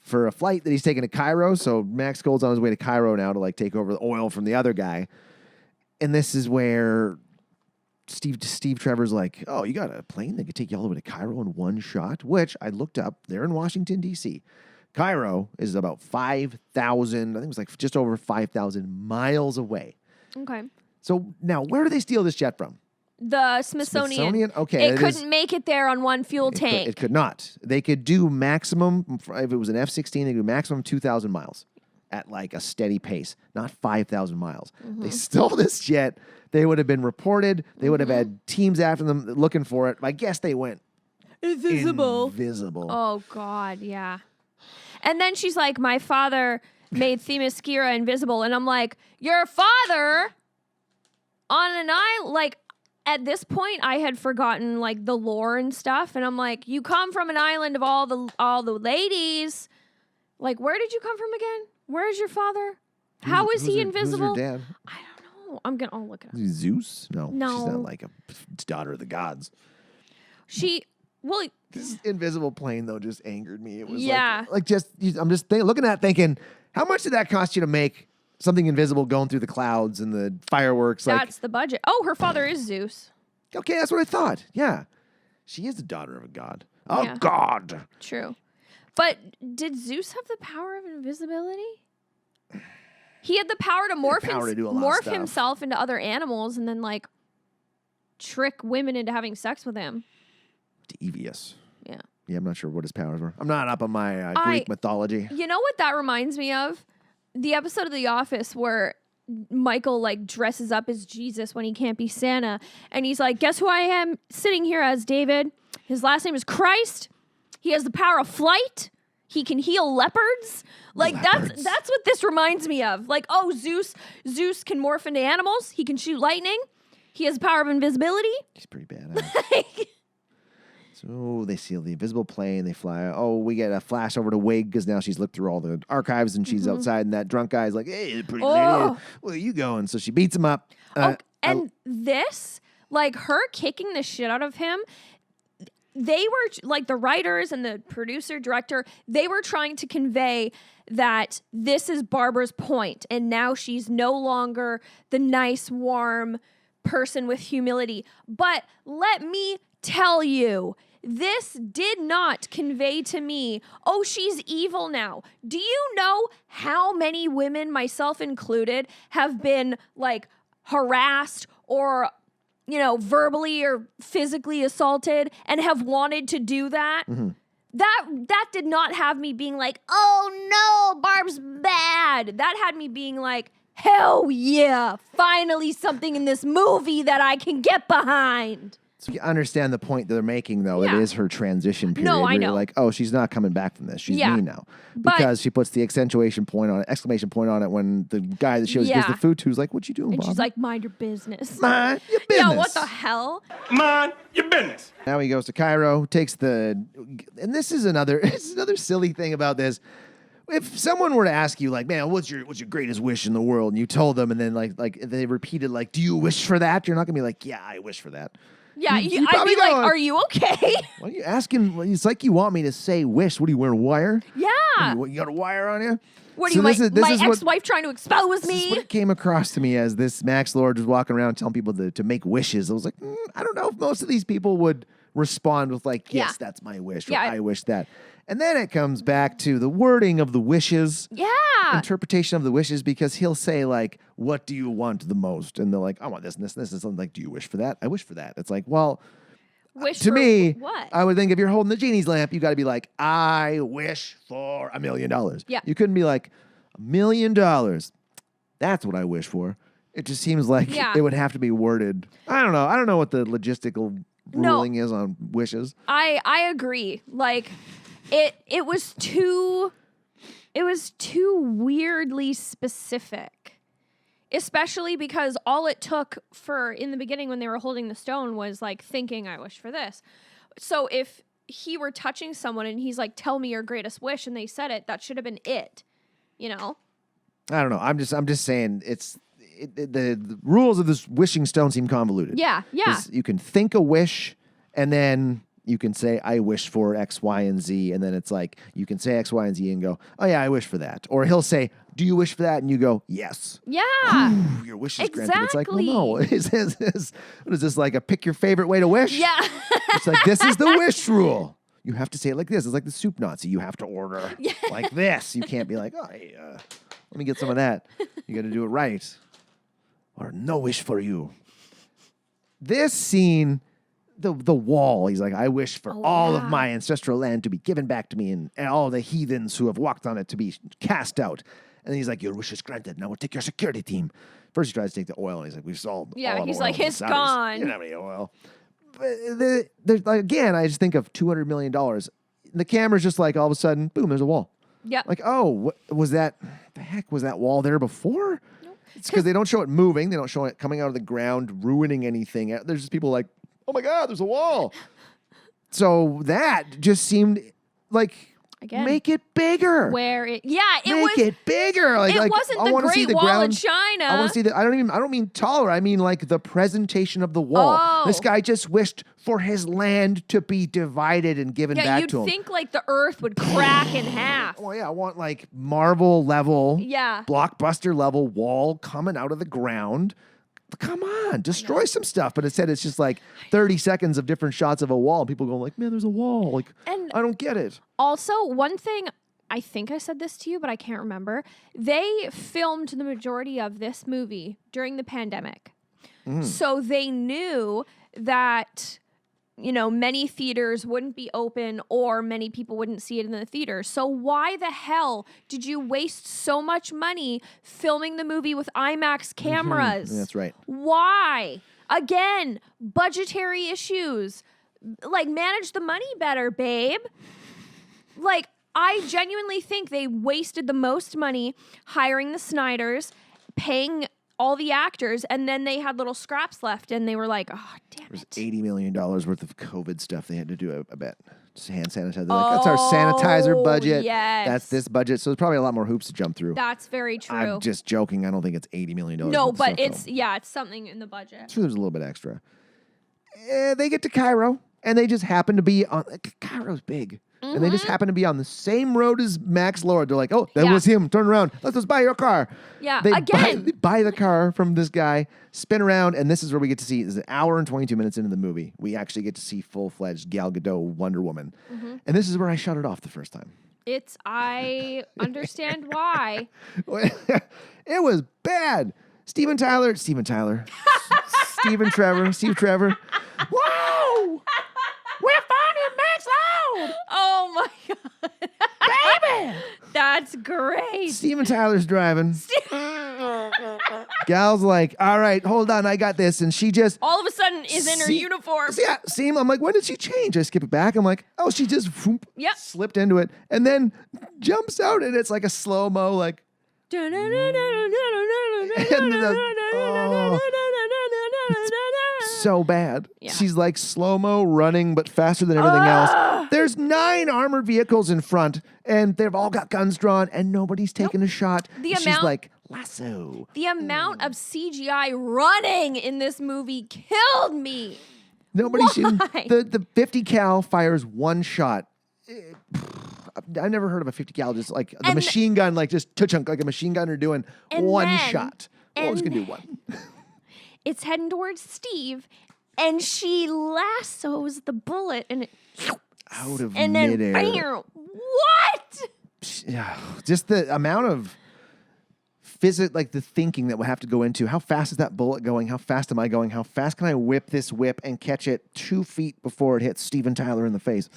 for a flight that he's taking to Cairo. So Max Gold's on his way to Cairo now to like take over the oil from the other guy. And this is where Steve Trevor's like, oh, you got a plane that could take you all the way to Cairo in one shot? Which I looked up. They're in Washington, D.C. Cairo is about 5,000, I think it was like just over 5,000 miles away. okay. So now, where do they steal this jet from? The Smithsonian. Okay. It couldn't make it there on one fuel tank. It could not. They could do maximum, if it was an F-16, they could do maximum 2,000 miles at like a steady pace, not 5,000 miles. Mm-hmm. They stole this jet. They would have been reported. They would have had teams after them looking for it. I guess they went invisible. Oh, God, yeah. And then she's like, my father made Themyscira invisible. And I'm like, your father on an island? Like, at this point, I had forgotten, like, the lore and stuff. And I'm like, you come from an island of all the ladies. Like, where did you come from again? Where is your father? How is he invisible? Who's her dad? I don't know. I'm going to look it up. Is he Zeus? No. No. She's not like a daughter of the gods. Well, This invisible plane, though, just angered me. It was Yeah. I'm just looking at it thinking, how much did that cost you to make something invisible going through the clouds and the fireworks? that's the budget. Oh, her father is Zeus. Okay, that's what I thought. Yeah. She is the daughter of a god. A Yeah. god. True. But did Zeus have the power of invisibility? He had the power to power to do a lot of morph stuff. himself into other animals and then, like, trick women into having sex with him. Devious. Yeah. Yeah, I'm not sure what his powers were. I'm not up on my Greek mythology. You know what that reminds me of? The episode of The Office where Michael, like, dresses up as Jesus when he can't be Santa. And he's like, guess who I am sitting here as, David? His last name is Christ. He has the power of flight. He can heal leopards. Like, Leopards. that's what this reminds me of. Like, oh, Zeus can morph into animals. He can shoot lightning. He has the power of invisibility. He's pretty bad. So they steal the invisible plane. They fly. Oh, we get a flash over to Wig because now she's looked through all the archives and she's outside. And that drunk guy's like, hey, pretty lady, where are you going? So she beats him up. And this, like, her kicking the shit out of him, they were, like, the writers and the producer, director, they were trying to convey that this is Barbara's point, and now she's no longer the nice, warm person with humility. But let me tell you, this did not convey to me, oh, she's evil now. Do you know how many women, myself included, have been, like, harassed or, you know, verbally or physically assaulted and have wanted to do that? Mm-hmm. That did not have me being like, oh no, Barb's bad. That had me being like, hell yeah, finally something in this movie that I can get behind. So you understand the point they're making, though. Yeah. It is her transition period. No, I where you're know. like, oh, she's not coming back from this. She's Yeah. me now. But- Because she puts the exclamation point on when the guy that she always gives Yeah. the food to is like, what you doing, And Bob? she's like, mind your business. mind your business. Yeah, what the hell? Mind your business. Now he goes to Cairo, takes and this is another silly thing about this. If someone were to ask you, like, man, what's your greatest wish in the world, and you told them, and then like they repeated, like, do you wish for that? You're not gonna be like, yeah, I wish for that. Yeah, You I'd probably be like, going, are you okay? What are you asking? It's like you want me to say wish. What are you wearing, a wire? Yeah. You got a wire on you? What are So you, this my is what- ex-wife trying to expose This is me? what it came across to me as this Max Lord was walking around telling people to make wishes. I was like, I don't know if most of these people would respond with like, yes, Yeah. that's my wish, or Yeah. I wish that. And then it comes back to the wording of the wishes, Yeah. interpretation of the wishes, because he'll say like, what do you want the most? And they're like, I want this and this and this. And something like, do you wish for that? I wish for that. It's like, well, Wish to for me, what? I would think if you're holding the genie's lamp, you got to be like, I wish for $1 million. Yeah. You couldn't be like, $1 million. That's what I wish for. It just seems like Yeah. it would have to be worded. I don't know. I don't know what the logistical No. ruling is on wishes. I agree. Like it was too weirdly specific. Especially because all it took for in the beginning when they were holding the stone was like thinking I wish for this. So if he were touching someone and he's like, tell me your greatest wish, and they said it, that should have been it. You know? I don't know. I'm just saying the rules of this wishing stone seem convoluted. Yeah, yeah. 'Cause you can think a wish, and then you can say, I wish for X, Y, and Z. And then it's like, you can say X, Y, and Z and go, oh, yeah, I wish for that. Or he'll say, do you wish for that? And you go, yes. Yeah. Ooh, your wish is granted. It's like, well, no. What is this, like a pick your favorite way to wish? Yeah. It's like, this is the wish rule. You have to say it like this. It's like the soup Nazi. You have to order like this. You can't be like, oh, hey, let me get some of that. You got to do it right. Or no wish for you. This scene, the wall, he's like, I wish for all of my ancestral land to be given back to me and all the heathens who have walked on it to be cast out. And he's like, your wish is granted. Now we'll take your security team. First he tries to take the oil, and he's like, we've sold all Yeah, of he's oil like, to the it's Saudis. gone. You don't have any oil. But there's like, again, I just think of $200 million. The camera's just like, all of a sudden, boom, there's a wall. Yep. Like, oh, what was that? The heck was that wall there before? Nope. It's because they don't show it moving. They don't show it coming out of the ground, ruining anything. There's just people like, oh my God, there's a wall. So that just seemed like, Again, make it bigger. it Make it bigger. Like, it like, wasn't I the wanna see Great Wall of ground. China. I want to see that. I don't mean taller. I mean like the presentation of the wall. Oh. This guy just wished for his land to be divided and given Yeah, back you'd to him. think like the earth would crack in half. Well, yeah, I want like Marvel level, Yeah. blockbuster level wall coming out of the ground. Come on, destroy some stuff. But instead, it's just like 30 seconds of different shots of a wall. And people go like, man, there's a wall. Like, And I don't get it. Also, one thing, I think I said this to you, but I can't remember. They filmed the majority of this movie during the pandemic. So they knew that, you know, many theaters wouldn't be open or many people wouldn't see it in the theater. So why the hell did you waste so much money filming the movie with IMAX cameras? That's right. Why? Again, budgetary issues. Like, manage the money better, babe. Like, I genuinely think they wasted the most money hiring the Snyders, paying all the actors, and then they had little scraps left, and they were like, oh, damn There's it. $80 million worth of COVID stuff they had to do, I bet. Just hand sanitizer. They're like, that's our sanitizer budget. Yes. That's this budget. So there's probably a lot more hoops to jump through. That's very true. I'm just joking. I don't think it's $80 million. No, worth of but stuff, it's, though. it's something in the budget. I'm sure there's a little bit extra. They get to Cairo, and they just happen to be on. Cairo's big. And they just happen to be on the same road as Max Lord. They're like, oh, that Yeah. was him. Turn around. Let's just buy your car. Yeah, They again. buy the car from this guy, spin around, and this is where we get to see, this is an hour and 22 minutes into the movie. We actually get to see full-fledged Gal Gadot Wonder Woman. And this is where I shut it off the first time. I understand why. It was bad. Steve Trevor. Whoa! We're finding Max Lord! Oh my God. Baby! That's great. Steven Tyler's driving. Gal's like, all right, hold on, I got this. And she just All of a sudden is in her uniform. See, I'm like, when did she change? I skip it back. I'm like, oh, she just Yep. slipped into it and then jumps out, and it's like a slow-mo, like, so bad. Yeah. She's like slow-mo running, but faster than everything else. There's 9 armored vehicles in front, and they've all got guns drawn, and nobody's taking a shot. She's like, lasso. The amount of CGI running in this movie killed me. Nobody's shooting. Why? The 50 cal fires one shot. I never heard of a 50 cal, just like the machine gun, like just chunk, like a machine gunner doing one shot. I was going to do one. It's heading towards Steve, and she lassos the bullet, and it out of and then midair. bam! What? Yeah, just the amount of like the thinking that would have to go into how fast is that bullet going? How fast am I going? How fast can I whip this whip and catch it 2 feet before it hits Steven Tyler in the face?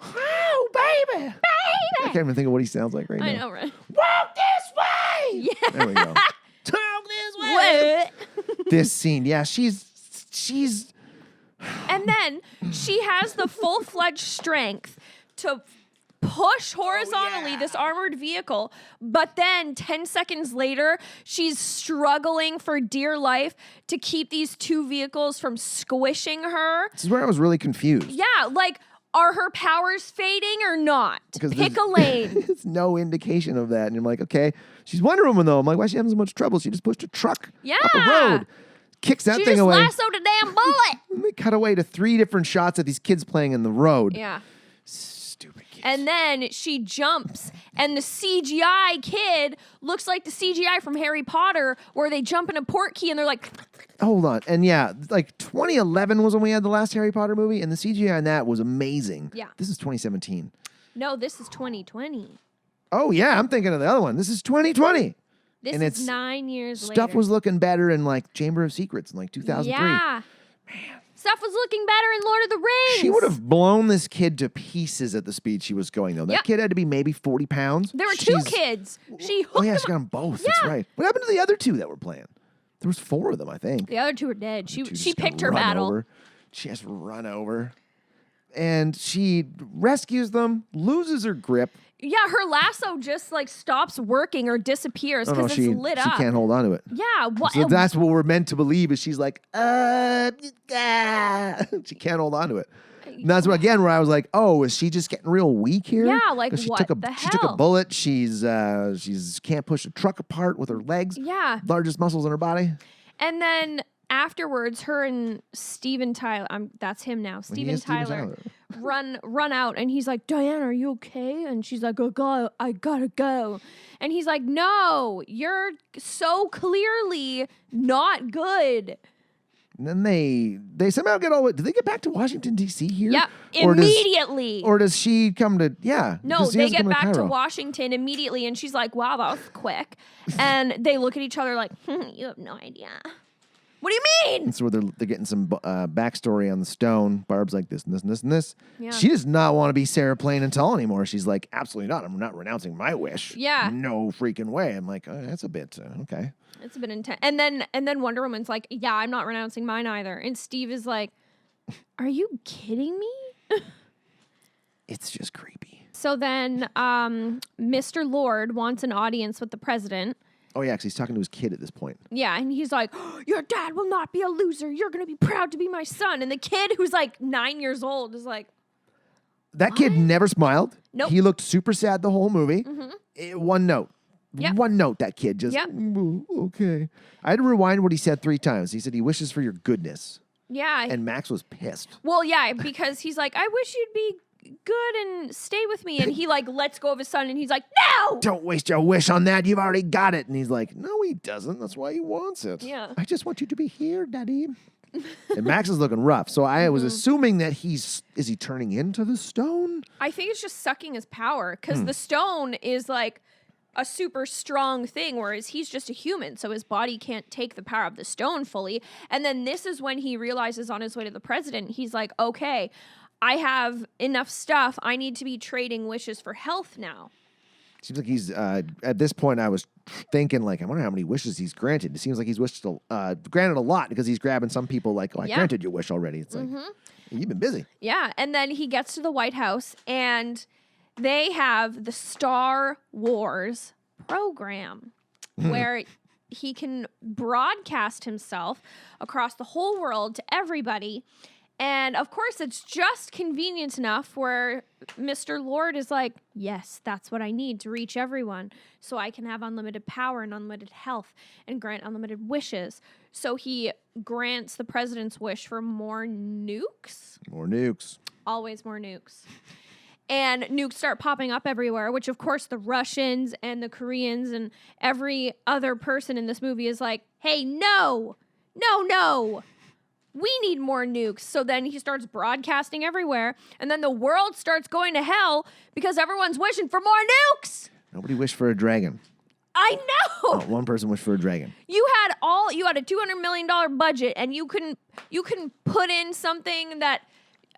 Oh, baby! I can't even think of what he sounds like right now. I know, right? Walk this way! Yeah. There we go. Talk this way! This scene, yeah, she's And then she has the full-fledged strength to push horizontally this armored vehicle, but then 10 seconds later, she's struggling for dear life to keep these 2 vehicles from squishing her. This is where I was really confused. Yeah, like, are her powers fading or not? Because Pick a lane. There's no indication of that. And I'm like, okay. She's Wonder Woman, though. I'm like, why is she having so much trouble? She just pushed a truck up a road. Kicks that She thing just away. lassoed a damn bullet. And they cut away to 3 different shots of these kids playing in the road. Yeah. Stupid kids. And then she jumps, and the CGI kid looks like the CGI from Harry Potter, where they jump in a port key and they're like, Hold on. And yeah, like 2011 was when we had the last Harry Potter movie, and the CGI in that was amazing. Yeah. This is 2017. no, this is 2020. Oh, yeah. I'm thinking of the other one. This is 2020. This And is it's 9 years later. Stuff was looking better in like Chamber of Secrets in like 2003. Yeah. Man. Stuff was looking better in Lord of the Rings. She would have blown this kid to pieces at the speed she was going, though. That kid had to be maybe 40 pounds. There were 2 kids. She hooked Oh, yeah, she them. got them both. That's right. What happened to the other 2 that were playing? There was 4 of them, I think. The other 2 are dead. She just picked got her run battle. Over. She has run over. And she rescues them, loses her grip. Yeah, her lasso just like stops working or disappears Oh, because no, it's lit she up. can't hold on to it. Yeah, what? So that's what we're meant to believe is she's like, she can't hold on to it. And that's what, again, where I was like, oh, is she just getting real weak here? Yeah, like, 'Cause what she the took a hell? bullet. She's can't push a truck apart with her legs. Yeah. Largest muscles in her body. And then afterwards, her and Steven Tyler, that's him now. Steven is Steven Tyler run out, and he's like, Diane, are you okay? And she's like, I gotta go. And he's like, no, you're so clearly not good. And then they somehow get all. Do they get back to Washington D.C. here? Yep, Or does- immediately. Or does she come to? Yeah. No, does she they have get come back to Cairo? Washington immediately, and she's like, wow, that was quick. And they look at each other like, you have no idea. What do you mean? And so they're getting some backstory on the stone. Barb's like this and this and this and this. Yeah. She does not want to be Sarah Plain and Tall anymore. She's like, absolutely not. I'm not renouncing my wish. Yeah. No freaking way. I'm like, oh, that's a bit okay. It's been intense. And then Wonder Woman's like, yeah, I'm not renouncing mine either. And Steve is like, are you kidding me? It's just creepy. So then Mr. Lord wants an audience with the president. Oh yeah, because he's talking to his kid at this point. Yeah, and he's like, your dad will not be a loser. You're going to be proud to be my son. And the kid who's like 9 years old is like, That kid never smiled. Nope. He looked super sad the whole movie. One note. Yep. One note, that kid just, Yep. Okay. I had to rewind what he said 3 times. He said he wishes for your goodness. yeah. And Max was pissed. Well, yeah, because he's like, I wish you'd be good and stay with me. And he like lets go of his son and he's like, no! Don't waste your wish on that. You've already got it. And he's like, no, he doesn't. That's why he wants it. Yeah. I just want you to be here, Daddy. And Max is looking rough. So I was assuming that is he turning into the stone? I think it's just sucking his power because the stone is like a super strong thing, whereas he's just a human, so his body can't take the power of the stone fully. And then this is when he realizes on his way to the president, he's like, okay, I have enough stuff. I need to be trading wishes for health now. Seems like he's at this point. I was thinking, like, I wonder how many wishes he's granted. It seems like he's granted a lot because he's grabbing some people. Like, oh, I granted your wish already. It's like you've been busy. Yeah, and then he gets to the White House, and they have the Star Wars program where he can broadcast himself across the whole world to everybody. And of course, it's just convenient enough where Mr. Lord is like, yes, that's what I need to reach everyone so I can have unlimited power and unlimited health and grant unlimited wishes. So he grants the president's wish for more nukes. More nukes. Always more nukes. And nukes start popping up everywhere, which of course the Russians and the Koreans and every other person in this movie is like, hey, no. We need more nukes. So then he starts broadcasting everywhere. And then the world starts going to hell because everyone's wishing for more nukes. Nobody wished for a dragon. I know. One person wished for a dragon. You had a $200 million budget and you couldn't put in something that,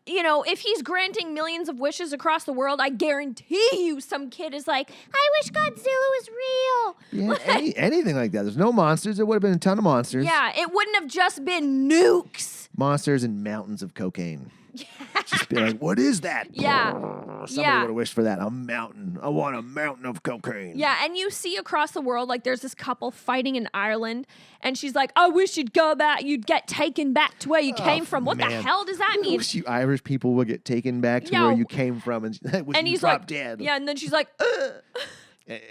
if he's granting millions of wishes across the world, I guarantee you some kid is like, I wish Godzilla was real. Yeah, anything like that. There's no monsters. There would have been a ton of monsters. Yeah, it wouldn't have just been nukes. Monsters and mountains of cocaine. Just be like, what is that? Yeah. Somebody would have wished for that. A mountain. I want a mountain of cocaine. Yeah, and you see across the world, like there's this couple fighting in Ireland, and she's like, I wish you'd go back, you'd get taken back to where you came from. What the hell does that I mean? wish you Irish people would get taken back to where you came from and he's drop like, dead. Yeah, and then she's like, ugh.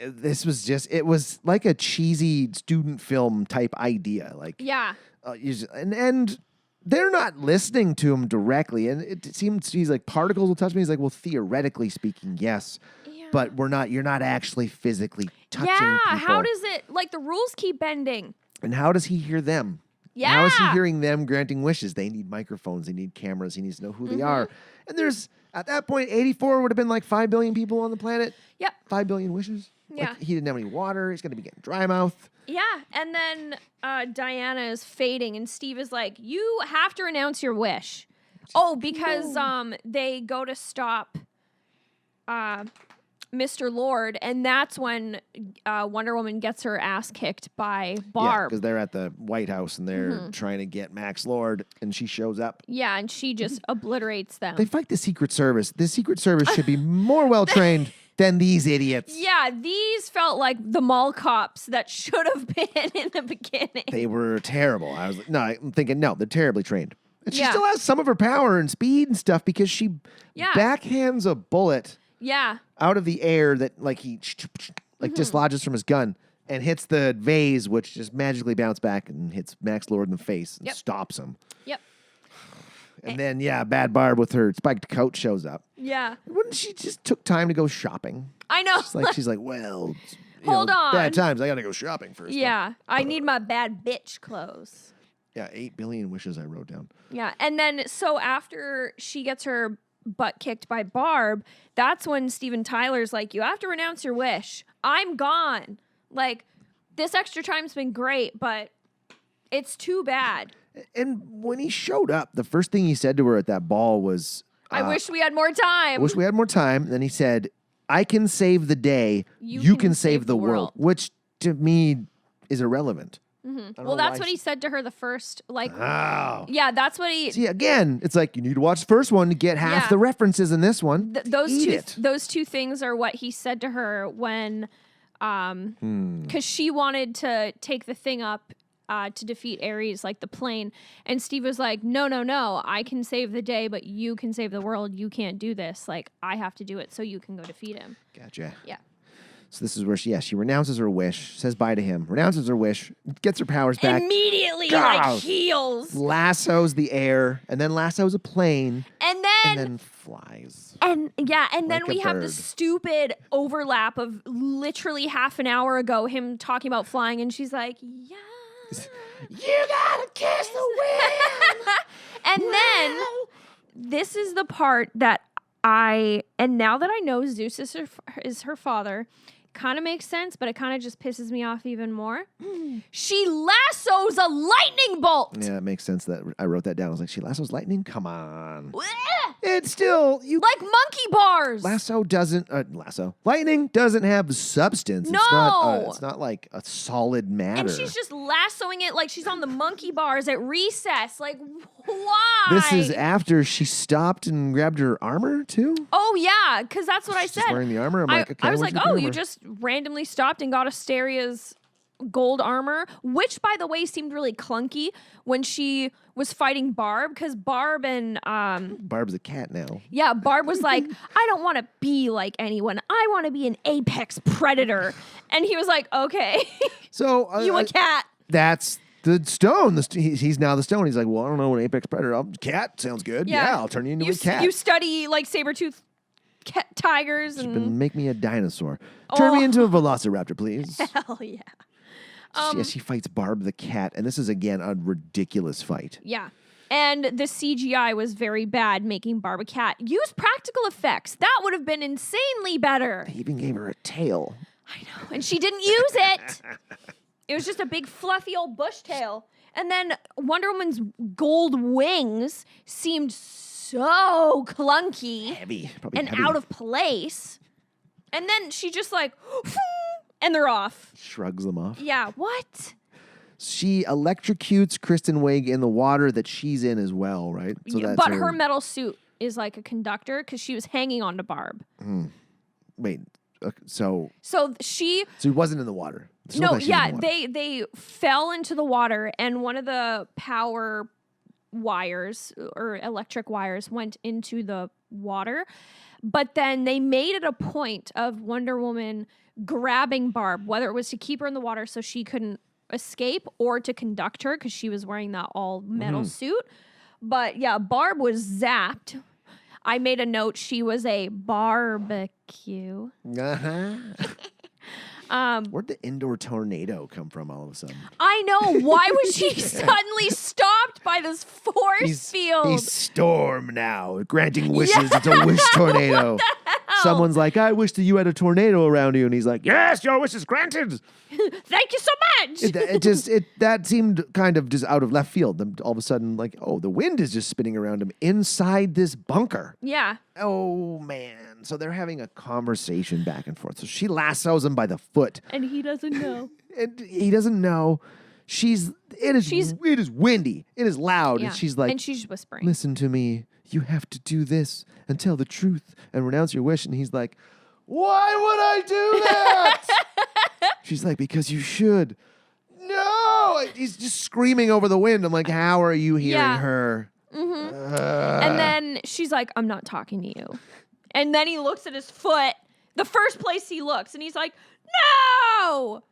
This was it was like a cheesy student film type idea. Like, yeah. And they're not listening to him directly. And it seems he's like, particles will touch me. He's like, well, theoretically speaking, yes. Yeah. But you're not actually physically touching people. How does it, like the rules keep bending. And how does he hear them? Yeah. How is he hearing them granting wishes? They need microphones. They need cameras. He needs to know who they are. And at that point, 84 would have been like 5 billion people on the planet. Yep. 5 billion wishes. Yeah. Like, he didn't have any water. He's going to be getting dry mouth. Yeah, and then Diana is fading, and Steve is like, you have to renounce your wish. Because they go to stop Mr. Lord, and that's when Wonder Woman gets her ass kicked by Barb. Yeah, because they're at the White House, and they're trying to get Max Lord, and she shows up. Yeah, and she just obliterates them. They fight the Secret Service. The Secret Service should be more well-trained than these idiots. Yeah, these felt like the mall cops that should have been in the beginning. They were terrible. I'm thinking, no, they're terribly trained. And she still has some of her power and speed and stuff because she backhands a bullet out of the air that he dislodges from his gun and hits the vase, which just magically bounced back and hits Max Lord in the face and stops him. Yep. And then, Bad Barb with her spiked coat shows up. Yeah. Wouldn't she just took time to go shopping? I know. She's like, well, hold on. Bad times. I got to go shopping first. Yeah. I need my bad bitch clothes. Yeah, 8 billion wishes I wrote down. Yeah. And then, so after she gets her butt kicked by Barb, that's when Steven Tyler's like, you have to renounce your wish. I'm gone. Like, this extra time's been great, but it's too bad. And when he showed up, the first thing he said to her at that ball was, I wish we had more time. I wish we had more time. Then he said, I can save the day. You can save the world. Which to me is irrelevant. Well, that's what he said to her the first, Oh. Yeah, that's what he... See, again, it's like, you need to watch the first one to get half the references in this one. Those two things are what he said to her when... Because she wanted to take the thing up to defeat Ares, like the plane. And Steve was like, no, I can save the day, but you can save the world. You can't do this. Like, I have to do it so you can go defeat him. Gotcha. Yeah. So this is where she renounces her wish, says bye to him, renounces her wish, gets her powers back. Immediately, heals. Lassos the air, and then lassos a plane. And then flies. And then we have bird. this stupid overlap of literally half an hour ago, him talking about flying, and she's like, yeah. You gotta kiss the wind. And then this is the part that and now that I know Zeus is her father, kind of makes sense, but it kind of just pisses me off even more. She lassos a lightning bolt. Yeah, it makes sense that I wrote that down. I was like, she lassos lightning? Come on. It's still you. Like monkey bars. Lightning doesn't have substance. No. It's not like a solid matter. And she's just lassoing it like she's on the monkey bars at recess. Like, why? This is after she stopped and grabbed her armor too. Oh yeah, because that's what I She's said. just wearing the armor. I'm like, okay. I was where'd like, get the you armor? just randomly stopped and got Asteria's gold armor, which by the way seemed really clunky when she was fighting Barb, because Barb and Barb's a cat now. yeah, Barb was like, I don't want to be like anyone. I want to be an apex predator. And he was like, okay, So you a cat. That's the stone. He's now the stone. He's like, well, I don't know, an apex predator. Cat sounds good. Yeah, I'll turn you into a cat. You study like saber-toothed tigers and Make me a dinosaur. Turn me into a velociraptor, please. hell yeah. She fights Barb the cat, and this is again a ridiculous fight. Yeah. And the CGI was very bad making Barb a cat. Use practical effects. That would have been insanely better. They even gave her a tail. I know. And she didn't use it. It was just a big fluffy old bush tail. And then Wonder Woman's gold wings seemed so clunky Heavy. and out of place. And then she just like, and they're off. Shrugs them off. Yeah, what? She electrocutes Kristen Wiig in the water that she's in as well, right? So Yeah, that's but her metal suit is like a conductor because she was hanging on to Barb. Wait. So she he wasn't in the water. It's no, not like she was yeah, in the water. they fell into the water, and one of the power wires or electric wires went into the water. But then they made it a point of Wonder Woman grabbing Barb, whether it was to keep her in the water so she couldn't escape or to conduct her because she was wearing that all metal suit. But yeah, Barb was zapped. I made a note. She was a barbecue. Uh-huh. Where'd the indoor tornado come from all of a sudden? I know. Why was she suddenly stopped by this force field? He's Storm now, granting wishes. It's a wish tornado. Someone's like, I wish that you had a tornado around you. And he's like, yes, your wish is granted. Thank you so much. That seemed kind of just out of left field. Then all of a sudden, like, oh, the wind is just spinning around him inside this bunker. Yeah. Oh, man. So they're having a conversation back and forth. So she lassos him by the foot. And he doesn't know. And he doesn't know. It is windy. It is loud. Yeah. And she's like, and she's whispering. listen to me. You have to do this and tell the truth and renounce your wish. And he's like, why would I do that? She's like, because you should. No. He's just screaming over the wind. I'm like, how are you hearing her? Mm-hmm. And then she's like, I'm not talking to you. And then he looks at his foot, the first place he looks, and he's like, no!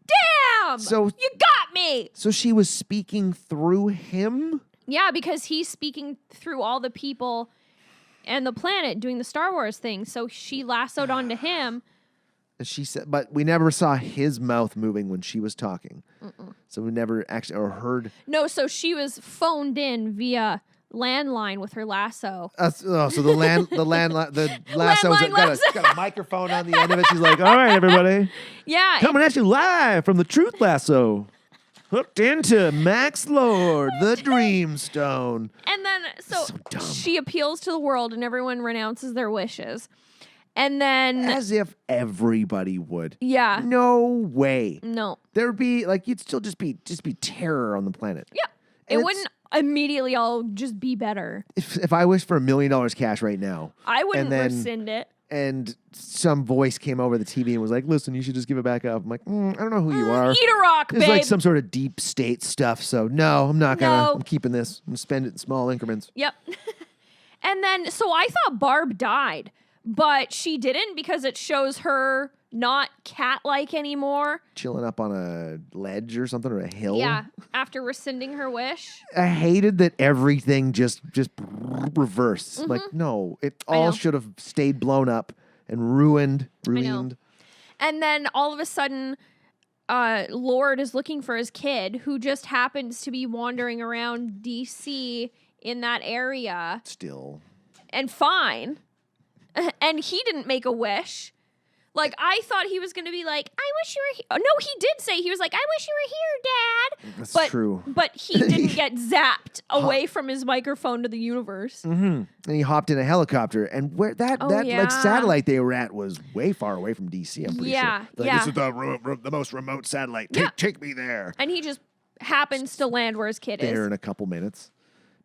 Damn! So you got me! So she was speaking through him? Yeah, because he's speaking through all the people and the planet doing the Star Wars thing. So she lassoed onto him. And she said, but we never saw his mouth moving when she was talking. So we never actually or heard. No, so she was phoned in via landline with her lasso. So the lasso's Landline got a microphone on the end of it. She's like, all right, everybody. Yeah. Coming at you live from the Truth Lasso. Hooked into Max Lord, the Dreamstone. And then, so dumb. she appeals to the world and everyone renounces their wishes. And then... As if everybody would. Yeah. No way. No. There'd be, like, you'd still just be terror on the planet. Yeah. And it wouldn't immediately all just be better. If I wished for $1 million cash right now. I wouldn't and then, rescind it. And some voice came over the TV and was like, listen, you should just give it back up. I'm like, I don't know who you are. Eat a rock, It's babe. like some sort of deep state stuff. So no, I'm not gonna. No. I'm keeping this. I'm gonna spend it in small increments. Yep. And then, so I thought Barb died, but she didn't because it shows her not cat-like anymore. Chilling up on a ledge or something or a hill. Yeah, after rescinding her wish. I hated that everything just reversed. Like, no, it all should have stayed blown up and ruined. And then all of a sudden, Lord is looking for his kid, who just happens to be wandering around DC in that area. Still. And fine. And he didn't make a wish. Like, I thought he was going to be like, I wish you were here. Oh, no, he did say, he was like, I wish you were here, Dad. That's true. But he didn't get zapped away from his microphone to the universe. And he hopped in a helicopter, and where that yeah. like satellite they were at was way far away from DC. I'm pretty Yeah, sure. Like, yeah. this is the most remote satellite. Take me there. And he just happens to land where his kid There is. in a couple minutes,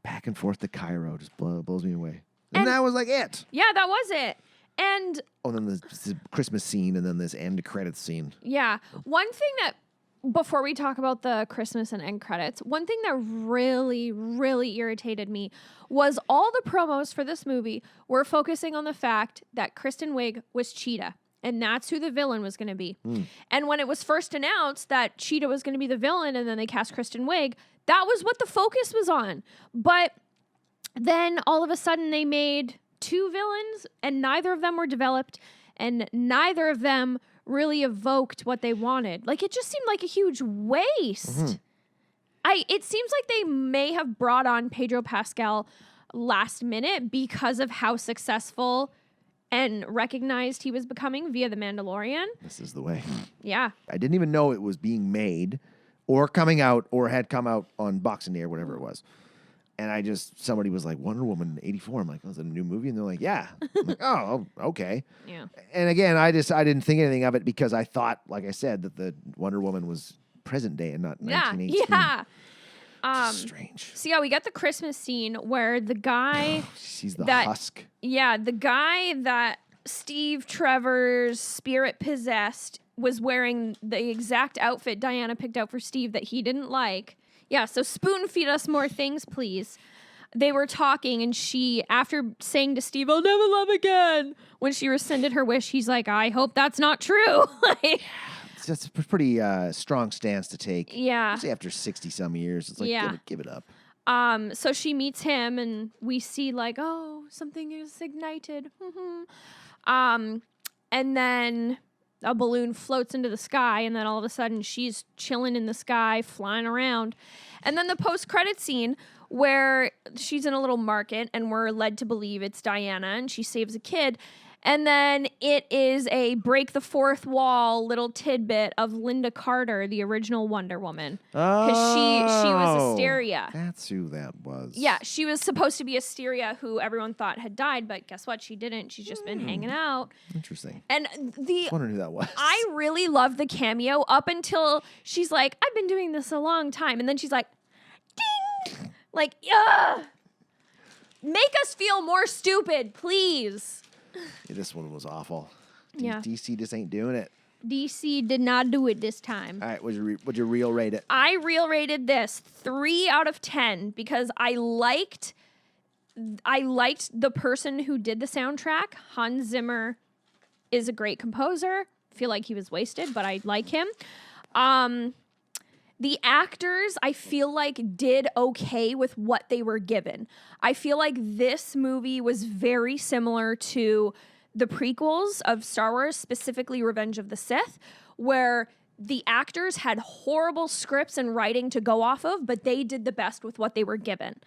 back and forth to Cairo, just blows me away. And that was like it. Yeah, that was it. And then there's the Christmas scene, and then this end credits scene. yeah, one thing that, before we talk about the Christmas and end credits, one thing that really, really irritated me was all the promos for this movie were focusing on the fact that Kristen Wiig was Cheetah, and that's who the villain was going to be. And when it was first announced that Cheetah was going to be the villain, and then they cast Kristen Wiig, that was what the focus was on. But then all of a sudden they made 2 villains, and neither of them were developed, and neither of them really evoked what they wanted. Like, it just seemed like a huge waste. It seems like they may have brought on Pedro Pascal last minute because of how successful and recognized he was becoming via The Mandalorian. This is the way. Yeah. I didn't even know it was being made or coming out or had come out on Boxing Day or whatever it was. And somebody was like, Wonder Woman 84. I'm like, oh, is it a new movie? And they're like, yeah. I'm like, oh, okay. Yeah. And again, I didn't think anything of it because I thought, like I said, that the Wonder Woman was present day and not 1918. Yeah. Strange. So yeah, we got the Christmas scene where the guy She's the that- husk. Yeah, the guy that Steve Trevor's spirit possessed was wearing the exact outfit Diana picked out for Steve that he didn't like. Yeah, so spoon feed us more things, please. They were talking, and she, after saying to Steve, I'll never love again, when she rescinded her wish, he's like, I hope that's not true. Like, It's a pretty strong stance to take. yeah. Especially after 60-some years. It's like, Yeah. give it up. So she meets him, and we see like, oh, something is ignited. And then a balloon floats into the sky, and then all of a sudden she's chilling in the sky, flying around. And then the post-credit scene where she's in a little market, and we're led to believe it's Diana, and she saves a kid. And then it is a break the fourth wall little tidbit of Linda Carter, the original Wonder Woman. Because she was Asteria. That's who that was. Yeah, she was supposed to be Asteria, who everyone thought had died, but guess what? She didn't. She's just been hanging out. Interesting. And I was wondering who that was. I really loved the cameo up until she's like, I've been doing this a long time. And then she's like, ding! Like, ugh! Make us feel more stupid, please. Yeah, this one was awful. Yeah. DC just ain't doing it. DC did not do it this time. All right, what'd you real rate it? I real rated this 3 out of 10 because I liked the person who did the soundtrack. Hans Zimmer is a great composer. Feel like he was wasted, but I like him. The actors, I feel like, did okay with what they were given. I feel like this movie was very similar to the prequels of Star Wars, specifically Revenge of the Sith, where the actors had horrible scripts and writing to go off of, but they did the best with what they were given.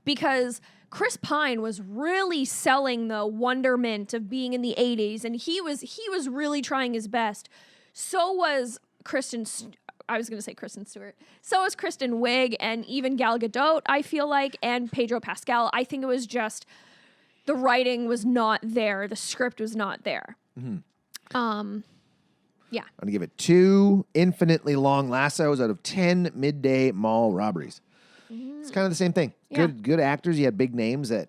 Because Chris Pine was really selling the wonderment of being in the 80s, and he was really trying his best. So was Kristen Stewart. So was Kristen Wiig and even Gal Gadot, I feel like, and Pedro Pascal. I think it was just the writing was not there. The script was not there. Yeah. I'm going to give it 2 infinitely long lassos out of 10 midday mall robberies. It's kind of the same thing. Yeah. Good actors. You had big names that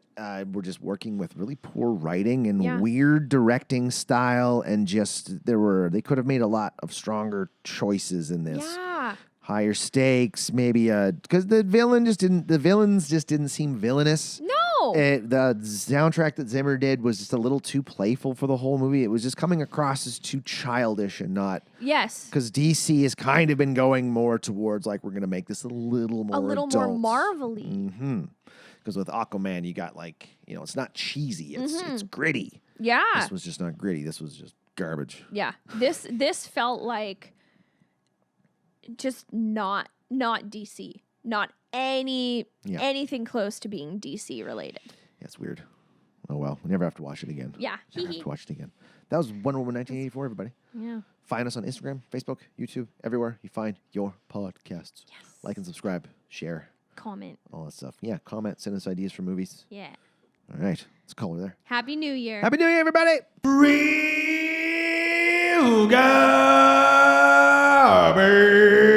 were just working with really poor writing and Yeah. weird directing style, and just they could have made a lot of stronger choices in this. Yeah. Higher stakes, maybe because the villains just didn't seem villainous. No. The soundtrack that Zimmer did was just a little too playful for the whole movie. It was just coming across as too childish and not. Yes. Because DC has kind of been going more towards like we're going to make this a little more adult. Marvel-y. Because with Aquaman, you got like it's not cheesy. It's gritty. Yeah. This was just not gritty. This was just garbage. Yeah. This felt like just not DC. Not anything close to being DC related. Yeah, it's weird. Oh, well. We never have to watch it again. Yeah. Never have to watch it again. That was Wonder Woman 1984, everybody. Yeah. Find us on Instagram, Facebook, YouTube, everywhere you find your podcasts. Yes. Like and subscribe, share, Comment. all that stuff. Yeah, comment, send us ideas for movies. Yeah. All right, let's call her there. Happy New Year. Happy New Year, everybody! Real garbage.